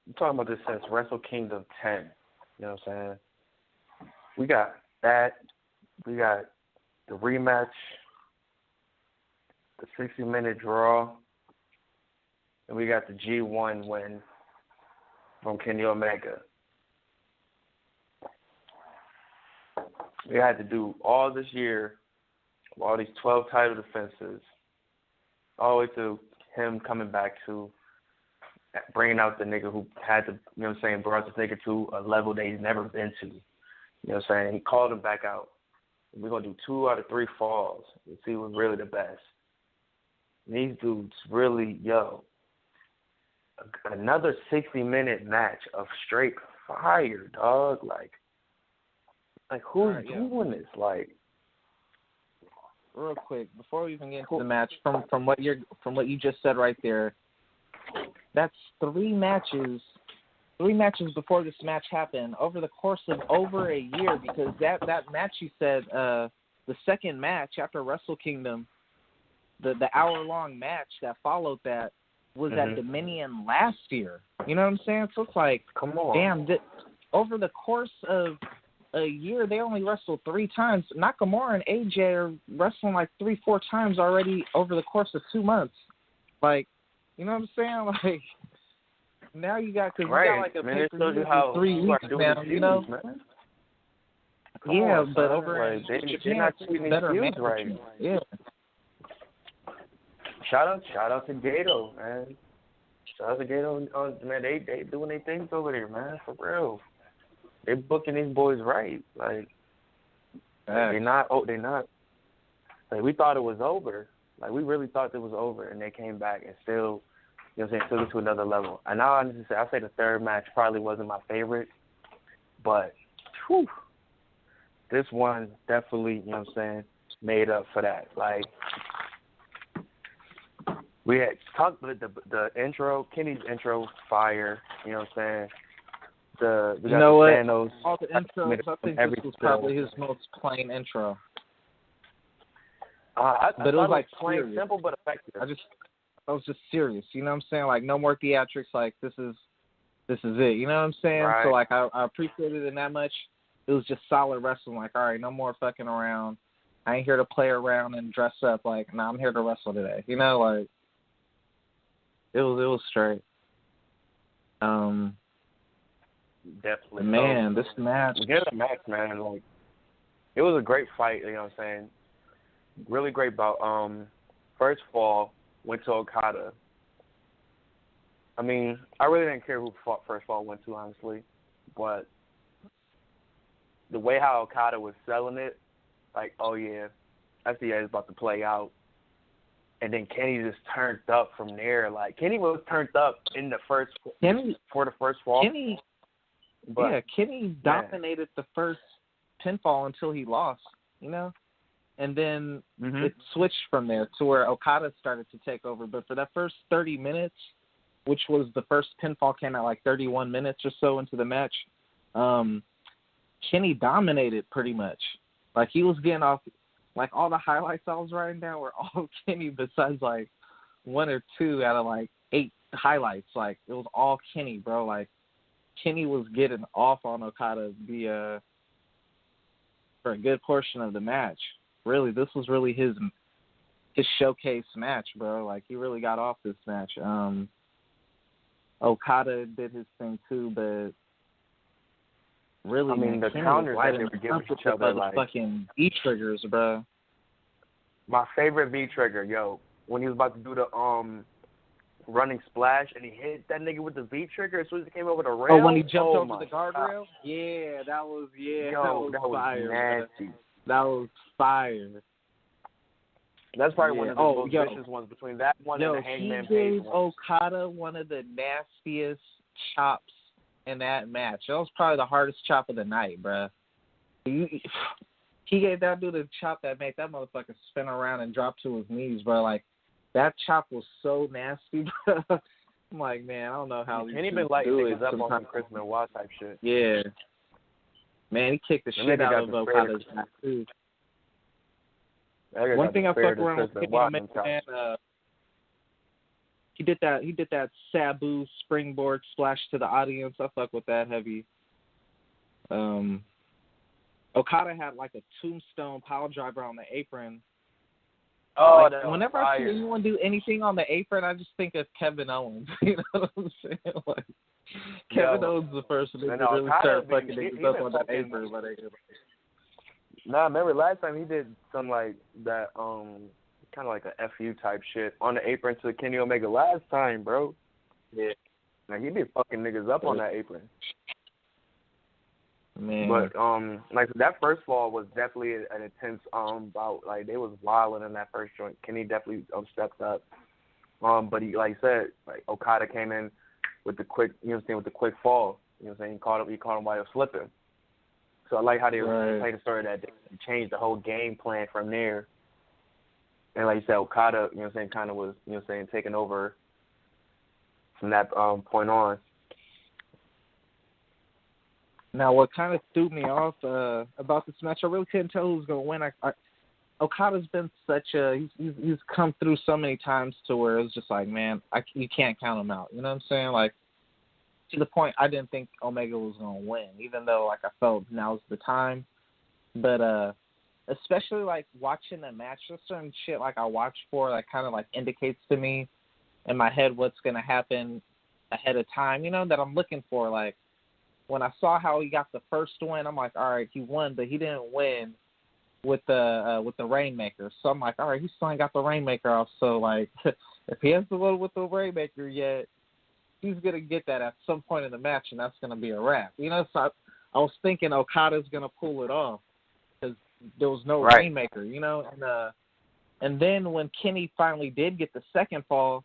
I'm talking about this since Wrestle Kingdom 10. You know what I'm saying? We got that. We got the rematch, the 60-minute draw, and we got the G1 win from Kenny Omega. We had to do all this year, all these 12 title defenses, all the way to him coming back to bringing out the nigga who had to, you know what I'm saying, brought this nigga to a level that he's never been to. You know what I'm saying? He called him back out. We're going to do 2 out of 3 falls and see who's really the best. And these dudes really, another 60-minute match of straight fire, dog. Like who's doing this? Like, real quick, before we even get into the match, from what you just said right there, that's 3 matches before this match happened over the course of over a year, because that match you said, the second match after Wrestle Kingdom, the hour-long match that followed that was at Dominion last year. You know what I'm saying? So it's like, come on. Damn, over the course of a year, they only wrestled 3 times. Nakamura and AJ are wrestling like 3-4 times already over the course of 2 months. Like, you know what I'm saying? Like, now you got, because you got like a pay-per-view for 3 weeks now, you know? Man. Yeah, on, but son. over like, they're not treating better these management. right. Yeah. Shout out to Gato, man. Shout out to Gato, man. They doing their things over there, man. For real. They booking these boys right. Like, they're not. Like, we thought it was over. Like, we really thought it was over, and they came back and still, you know what I'm saying, took it to another level. And now I say the third match probably wasn't my favorite, but this one definitely, you know what I'm saying, made up for that. Like, we had talked about the intro, Kenny's intro, fire, you know what I'm saying? We got the Thanos. All the intros, I think this was probably his most plain intro. I but it was like plain, serious. simple but effective. I was just serious. You know what I'm saying? Like, no more theatrics. Like, this is it. You know what I'm saying? Right. So, like, I appreciated it that much. It was just solid wrestling. Like, all right, no more fucking around. I ain't here to play around and dress up. Like, nah, I'm here to wrestle today. You know, like, it was straight. Definitely. Man, this match. We get a match, man. Like, it was a great fight. You know what I'm saying? Really great bout. First fall went to Okada. I mean, I really didn't care who first fall went to, honestly, but the way how Okada was selling it, like, oh yeah, FDA is about to play out. And then Kenny just turned up from there. Like, Kenny was turned up in the for the first fall. Kenny dominated the first pinfall until he lost, you know? And then it switched from there to where Okada started to take over. But for that first 30 minutes, which was the first pinfall came out like 31 minutes or so into the match, Kenny dominated pretty much. Like, he was getting off, like, all the highlights I was writing down were all Kenny besides like 1 or 2 out of like 8 highlights. Like, it was all Kenny, bro. Like, Kenny was getting off on Okada for a good portion of the match. Really, this was really his showcase match, bro. Like, he really got off this match. Okada did his thing too, but really, I mean, the Kenny counters was that they were giving each other, like, fucking V triggers, bro. My favorite V trigger, when he was about to do the running splash and he hit that nigga with the V trigger as soon as he came over the rail. Oh, when he jumped over the guardrail? Yeah, that was that was fire. Nasty. That was fire. That's probably one of the most vicious ones between that one and the Hangman Page one. Okada one of the nastiest chops in that match. That was probably the hardest chop of the night, bro. He gave that dude a chop that made that motherfucker spin around and drop to his knees, bro. Like, that chop was so nasty, bro. I'm like, man, I don't know how he can't even light niggas up on some Chris Benoit type shit. Yeah. Man, he kicked the shit out of Okada's back, too. One thing I fuck around with Kenny Omega, man, He did that Sabu springboard splash to the audience. I fuck with that heavy. Okada had like a tombstone pile driver on the apron. Oh, like, that was whenever fire. I see anyone do anything on the apron, I just think of Kevin Owens. You know what I'm saying? Like, Kevin Owens is the first one to really start fucking niggas up on that apron. Nah, remember last time he did some like that, kind of like a FU type shit on the apron to Kenny Omega last time, bro. Yeah. Like, he be fucking niggas up on that apron. Man. But like that first fall was definitely an intense bout. Like, they was wilding in that first joint. Kenny definitely stepped up. But he, like I said, like Okada came in with the quick, you know what I'm saying, with the quick fall. You know what I'm saying? He caught him while he was slipping. So I like how they played the story that they changed the whole game plan from there. And like you said, Okada, you know what I'm saying, kind of was, you know what I'm saying, taking over from that point on. Now, what kind of threw me off about this match, I really couldn't tell who was going to win. Okada's been such a he's come through so many times to where it's just like, man, you can't count him out. You know what I'm saying? Like, to the point I didn't think Omega was going to win, even though like I felt now's the time. But especially like watching the match, there's certain shit like I watch for that kind of like indicates to me in my head what's going to happen ahead of time. You know, that I'm looking for. Like, when I saw how he got the first win, I'm like, all right, he won, but he didn't win with the Rainmaker. So I'm like, all right, he still ain't got the Rainmaker off. So like, if he hasn't won with the Rainmaker yet, he's gonna get that at some point in the match, and that's gonna be a wrap. You know, so I was thinking Okada's gonna pull it off because there was no Rainmaker. You know, and then when Kenny finally did get the second fall,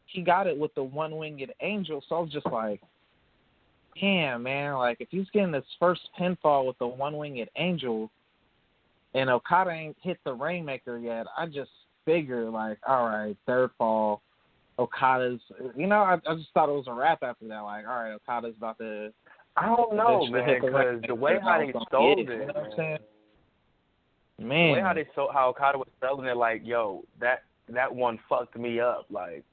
he got it with the one-winged angel. So I was just like, damn, man, like, if he's getting his first pinfall with the one-winged angel and Okada ain't hit the Rainmaker yet, I just figured, like, all right, third fall, Okada's, you know, I just thought it was a wrap after that. Like, all right, Okada's about to. I don't know, man, because the way how they sold it, you know what I'm saying? Man. The way how Okada was selling it, like, yo, that one fucked me up, like,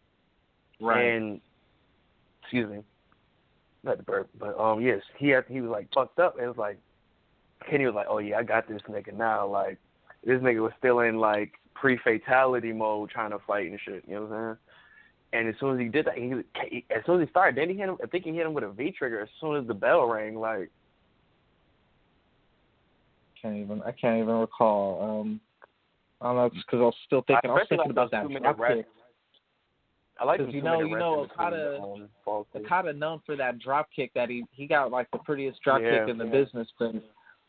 and, excuse me. Not the burp, but yes, he was like fucked up, and it was like Kenny was like, oh yeah, I got this nigga now. Like, this nigga was still in like pre-fatality mode, trying to fight and shit. You know what I'm saying? And as soon as he did that, as soon as he started, then he hit him. I think he hit him with a V trigger as soon as the bell rang. Like, I can't even recall. I don't know, because I was still thinking. I was thinking about that drop kick. I like because you know Okada known for that drop kick that he got like the prettiest drop kick in the business, but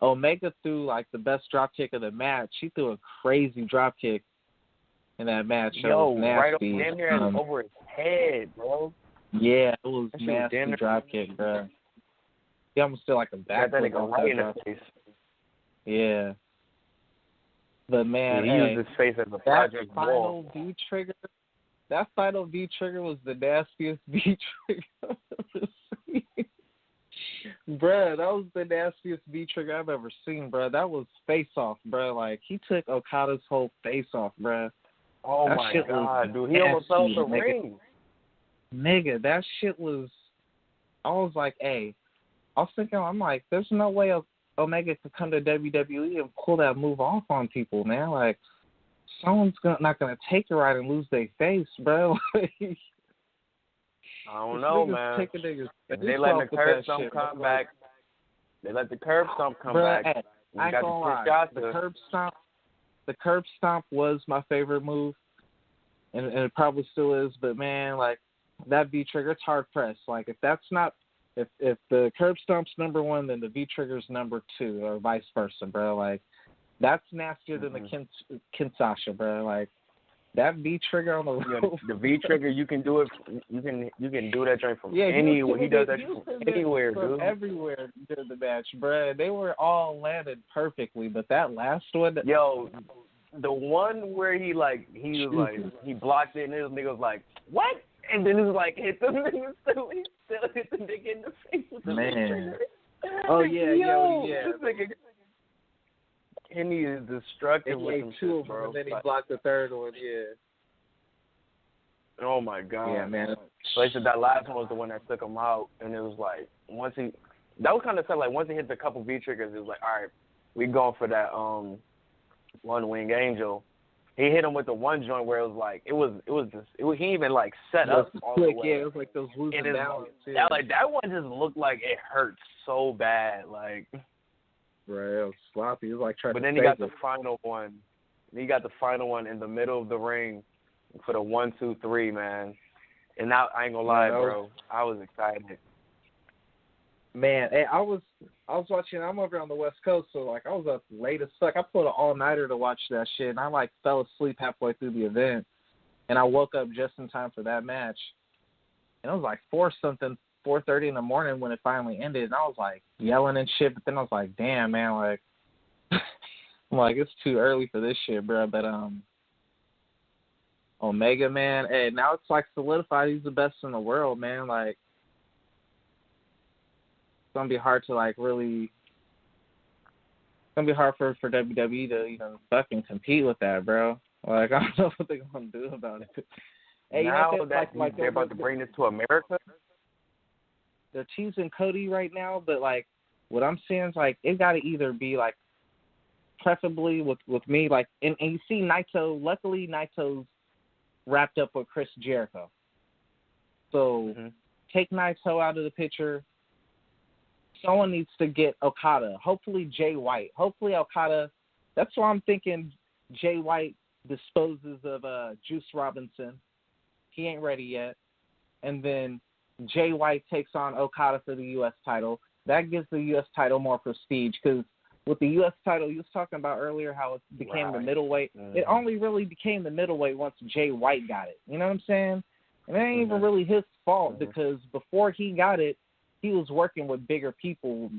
Omega threw like the best drop kick of the match. He threw a crazy drop kick in that match. Yo, it was nasty. Right damn near over his head, bro. Yeah, it was nasty drop kick, bro. He almost did like a backflip right in the face. Yeah. But man, he used his face as a project wall. Final V trigger. That final V trigger was the nastiest V trigger I've ever seen. Bruh, that was the nastiest V trigger I've ever seen, bruh. That was face off, bruh. Like, he took Okada's whole face off, bruh. Oh my God, dude. He almost fell off the ring. Nigga, that shit was, I was like, hey, I was thinking, I'm like, there's no way Omega could come to WWE and pull that move off on people, man. Like, someone's not gonna take it right and lose their face, bro. I don't know, man. They let the curb stomp come back. They let the curb stomp come back. Hey, I ain't gonna lie. The curb stomp was my favorite move, and it probably still is. But man, like that V trigger, it's hard pressed. Like if that's not, if the curb stomp's number one, then the V trigger's number two, or vice versa, bro. Like. That's nastier than the Kinshasa, bro. Like that V trigger on the rope. The V trigger, you can do it. You can do that joint from anywhere. He does that from anywhere, dude. Everywhere during the match, bro. They were all landed perfectly, but that last one. Yo, the one where he blocked it, and this nigga was like, what? And then it was like hit the nigga, still hit the nigga in the face with the V trigger. Oh yeah, yeah. This nigga. Kenny is destructive with them shit, bro. And then he blocked the third one, Oh my God. Yeah, man. So they said that last one was the one that took him out, and it was like that was kind of sad. Like once he hit the couple V triggers, it was like, all right, we going for that one wing angel. He hit him with the one joint where it was like he even like set up all the way. Yeah, it was like those losing balance. Yeah. That one just looked like it hurt so bad, like. Right, it was sloppy. It was like trying But to. then he got the final one. He got the final one in the middle of the ring for the 1, 2, 3, man. And now I ain't gonna lie, bro. I was excited. Man, hey, I was watching. I'm over on the West Coast, so like I was up late as fuck. I pulled an all-nighter to watch that shit, and I like fell asleep halfway through the event, and I woke up just in time for that match. And it was like 4:30 in the morning when it finally ended, and I was like yelling and shit. But then I was like, damn, man, like, I'm like, it's too early for this shit, bro. But Omega, man, hey, now it's like solidified. He's the best in the world, man. Like, it's gonna be hard to like really. It's gonna be hard for WWE to even fucking compete with that, bro. Like, I don't know what they're gonna do about it. Hey, now you know, that they're about to bring this to America. They're teasing Cody right now, but like what I'm seeing is like it got to either be like preferably with me, like and you see Naito. Luckily, Naito's wrapped up with Chris Jericho, so take Naito out of the picture. Someone needs to get Okada. Hopefully Jay White. Hopefully Okada. That's why I'm thinking Jay White disposes of Juice Robinson. He ain't ready yet, and then Jay White takes on Okada for the U.S. title. That gives the U.S. title more prestige because with the U.S. title, you was talking about earlier how it became the middleweight. It only really became the middleweight once Jay White got it. You know what I'm saying? And it ain't even really his fault because before he got it, he was working with bigger people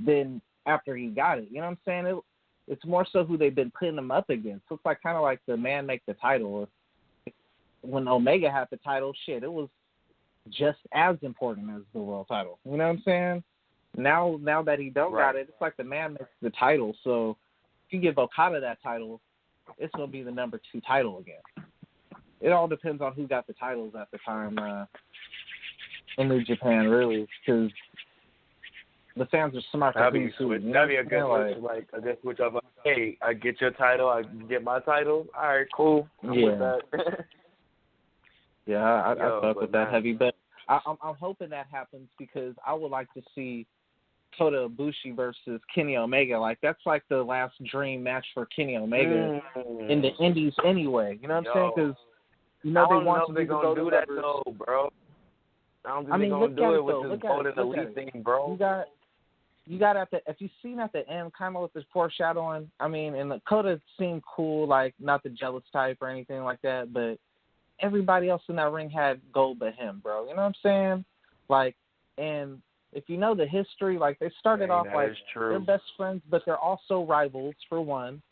than after he got it. You know what I'm saying? It's more so who they've been putting him up against. So it's like kind of like the man make the title. When Omega had the title, shit, it was just as important as the world title. You know what I'm saying? Now that he don't got it, it's like the man makes the title. So if you give Okada that title, it's going to be the number 2 title again. It all depends on who got the titles at the time in New Japan, really, because the fans are smart. That'd be a good switch of, hey, I get your title, I get my title. All right, cool. I'm with that. Yeah, I fuck with that heavy, but I'm hoping that happens because I would like to see Kota Ibushi versus Kenny Omega. Like, that's like the last dream match for Kenny Omega in the Indies anyway. You know what I'm saying? Because, you know, they want to be the Golden Lovers. I don't know if they're going to do that, though, bro. I don't think they're going to do it with this Golden Elite thing, bro. You got if you've seen at the end, kind of with this foreshadowing, I mean, and the Kota seemed cool, like, not the jealous type or anything like that, but everybody else in that ring had gold but him, bro. You know what I'm saying? Like, and if you know the history, like, they started off like they're best friends, but they're also rivals, for one.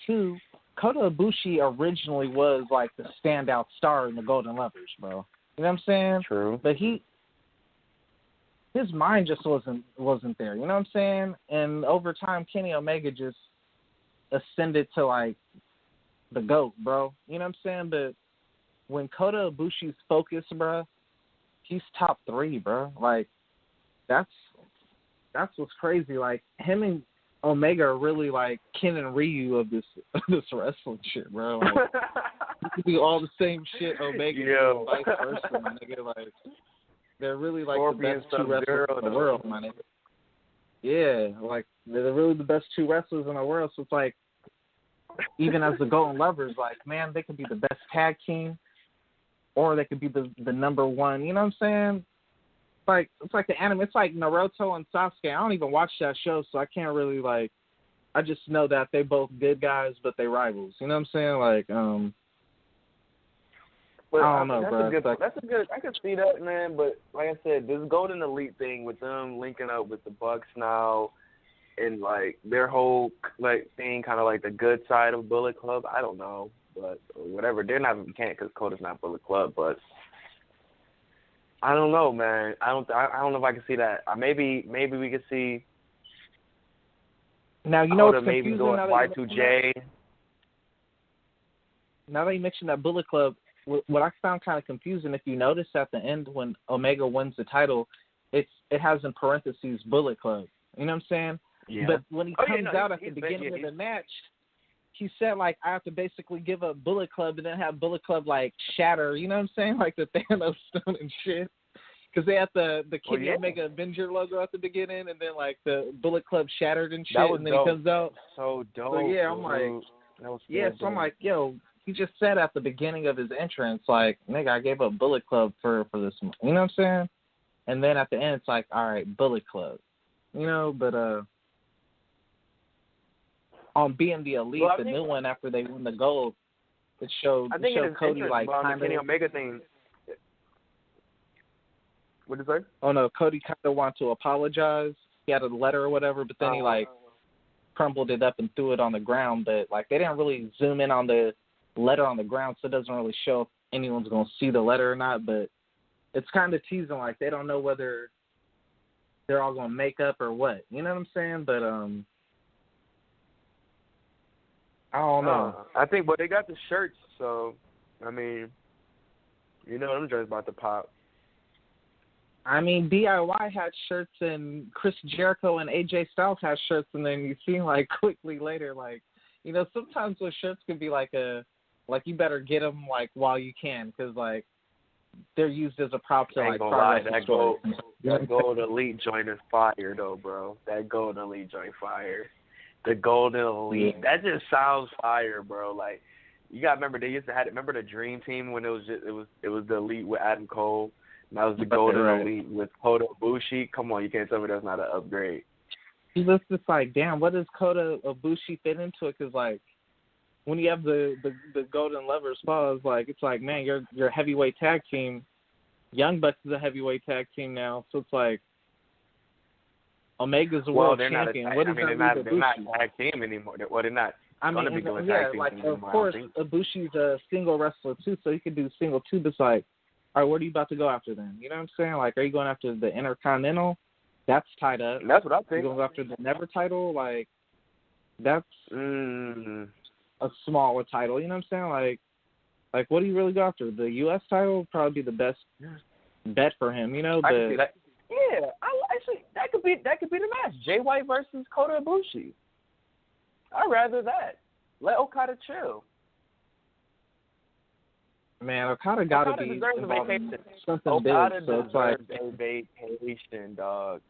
2, Kota Ibushi originally was like the standout star in the Golden Lovers, bro. You know what I'm saying? True. But his mind just wasn't there. You know what I'm saying? And over time, Kenny Omega just ascended to like the GOAT, bro. You know what I'm saying? But when Kota Ibushi's focused, bro, he's top 3, bro. Like, that's what's crazy. Like, him and Omega are really like Ken and Ryu of this wrestling shit, bro. Like, you can do all the same shit Omega and vice versa, my nigga. Like, they're really like the best 2 wrestlers in the world, my nigga. Yeah, like, they're really the best 2 wrestlers in the world. So it's like, even as the Golden Lovers, like, man, they could be the best tag team. Or they could be the number 1. You know what I'm saying? It's like the anime. It's like Naruto and Sasuke. I don't even watch that show, so I can't really, like, I just know that they both good guys, but they rivals. You know what I'm saying? Like, but I don't know, bro. That's a good. I can see that, man. But like I said, this Golden Elite thing with them linking up with the Bucks now, and like their whole like thing, kind of like the good side of Bullet Club. I don't know. But whatever, they're not. You can't because Coda's not Bullet Club. But I don't know, man. I don't know if I can see that. Maybe we could see. Now you know Coda what's maybe confusing. going Y2J. Now that you mentioned that Bullet Club, what I found kind of confusing, if you notice at the end when Omega wins the title, it has in parentheses Bullet Club. You know what I'm saying? Yeah. But when he comes out at the beginning of the match, he said, like, I have to basically give up Bullet Club and then have Bullet Club, like, shatter. You know what I'm saying? Like the Thanos stone and shit. Because they had the Kenny Omega Avenger logo at the beginning, and then, like, the Bullet Club shattered and shit, and then dope. he comes out. So dope. So, yeah, I'm like, so I'm like, yo, he just said at the beginning of his entrance, like, nigga, I gave up Bullet Club for this. You know what I'm saying? And then at the end, it's like, all right, Bullet Club. You know, but on being the Elite, the new one after they won the gold, it showed Cody, like, kind of Kenny Omega thing. What did you say? Oh, no, Cody kind of wanted to apologize. He had a letter or whatever, but then he, like, crumpled it up and threw it on the ground. But, like, they didn't really zoom in on the letter on the ground, so it doesn't really show if anyone's going to see the letter or not. But it's kind of teasing, like, they don't know whether they're all going to make up or what. You know what I'm saying? But, I don't know. I think, but they got the shirts, so, I mean, you know them just about to pop. I mean, DIY had shirts, and Chris Jericho and AJ Styles had shirts, and then you see, like, quickly later, like, you know, sometimes those shirts can be like you better get them, like, while you can, because, like, they're used as a prop to, like, progress the story. That Gold Elite joint is fire, though, bro. That Gold Elite joint fire. The Golden Elite. Yeah. That just sounds fire, bro. Like, you got to remember, they used to have, remember the Dream Team when it was the Elite with Adam Cole? And that was the Golden Elite with Kota Ibushi. Come on, you can't tell me that's not an upgrade. He looks just like, damn, what does Kota Ibushi fit into it? Because, like, when you have the Golden Lever Spas, like, it's like, man, you're a heavyweight tag team. Young Bucks is a heavyweight tag team now, so it's like Omega's a world champion. They're not tag team anymore. They're not. Going to be doing tag team anymore. Of course, Ibushi's a single wrestler too, so he could do single too. But it's like, all right, what are you about to go after then? You know what I'm saying? Like, are you going after the Intercontinental? That's tied up. That's what I think. You going after the Never title? Like, that's a smaller title. You know what I'm saying? Like, what do you really go after? The U.S. title would probably be the best bet for him. You know, I can see that. Yeah, actually, that could be the match. Jay White versus Kota Ibushi. I'd rather that. Let Okada chill. Man, Okada got to be deserves a vacation. Something Okada big. So deserves a vacation, dog.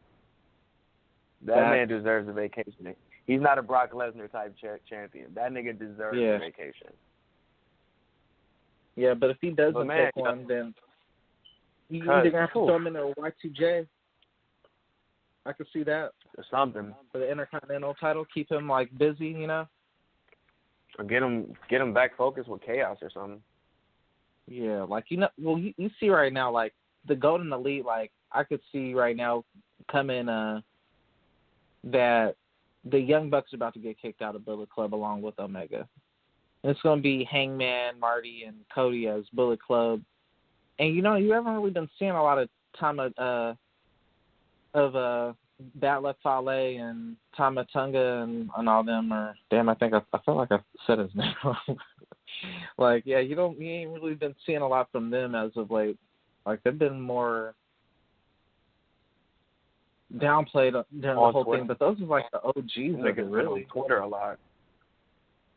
That man deserves a vacation. He's not a Brock Lesnar type champion. That nigga deserves a vacation. Yeah, but if he doesn't take one, then you either gonna have to throw him in a Y2J. I could see that. Or something. For the Intercontinental title, keep him, like, busy, you know? Or get him back focused with Chaos or something. Yeah, like, you know, well, you see right now, like, the Golden Elite, like, I could see right now coming that the Young Bucks are about to get kicked out of Bullet Club along with Omega. And it's going to be Hangman, Marty, and Cody as Bullet Club. And, you know, you haven't really been seeing a lot of time of Batlet Fale and Tama Tonga and all them. Or damn, I think I felt like I said his name wrong. Like, yeah, you ain't really been seeing a lot from them as of late. Like, they've been more downplayed during the whole thing. But those are like the OGs. Niggas really on Twitter a lot.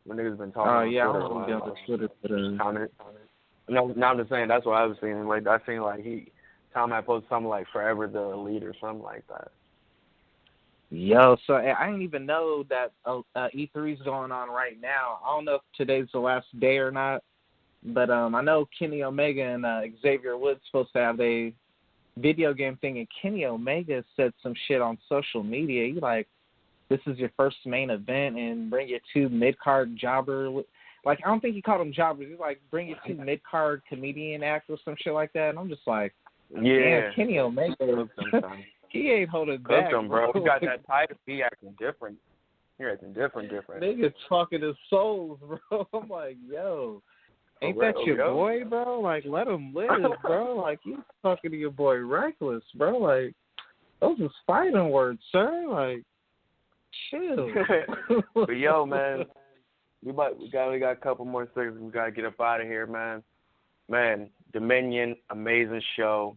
When niggas been talking on Twitter I don't really get on Twitter. Comment. No, I'm just saying that's what I was seeing. Like, I seen like Tom had posted something like "Forever the Elite" or something like that. Yo, so I didn't even know that E3 is going on right now. I don't know if today's the last day or not, but I know Kenny Omega and Xavier Woods supposed to have a video game thing, and Kenny Omega said some shit on social media. He like, this is your first main event, and bring your two mid-card jobber. Like, I don't think he called them jobbers. He's like, bring your two mid-card comedian acts or some shit like that. And I'm just like, damn, Kenny Omega. He ain't holding back, bro. He got that title. He acting different. He acting different. Nigga talking his souls, bro. I'm like, yo, ain't that your boy, bro? Like, let him live, bro. Like, you talking to your boy Reckless, bro. Like, those is fighting words, sir. Like, chill. But yo, man, we got a couple more seconds. We gotta get up out of here, man. man, Dominion, amazing show.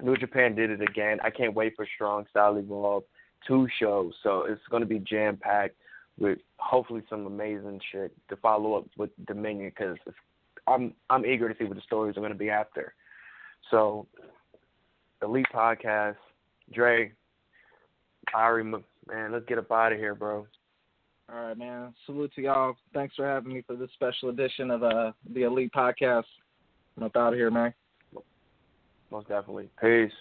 New Japan did it again. I can't wait for Strong Style Evolved 2 shows. So it's going to be jam-packed with hopefully some amazing shit to follow up with Dominion because I'm eager to see what the stories are going to be after. So, Elite Podcast, Dre, Arri, man, let's get up out of here, bro. All right, man. Salute to y'all. Thanks for having me for this special edition of the Elite Podcast. I'm up out of here, man. Most definitely. Peace.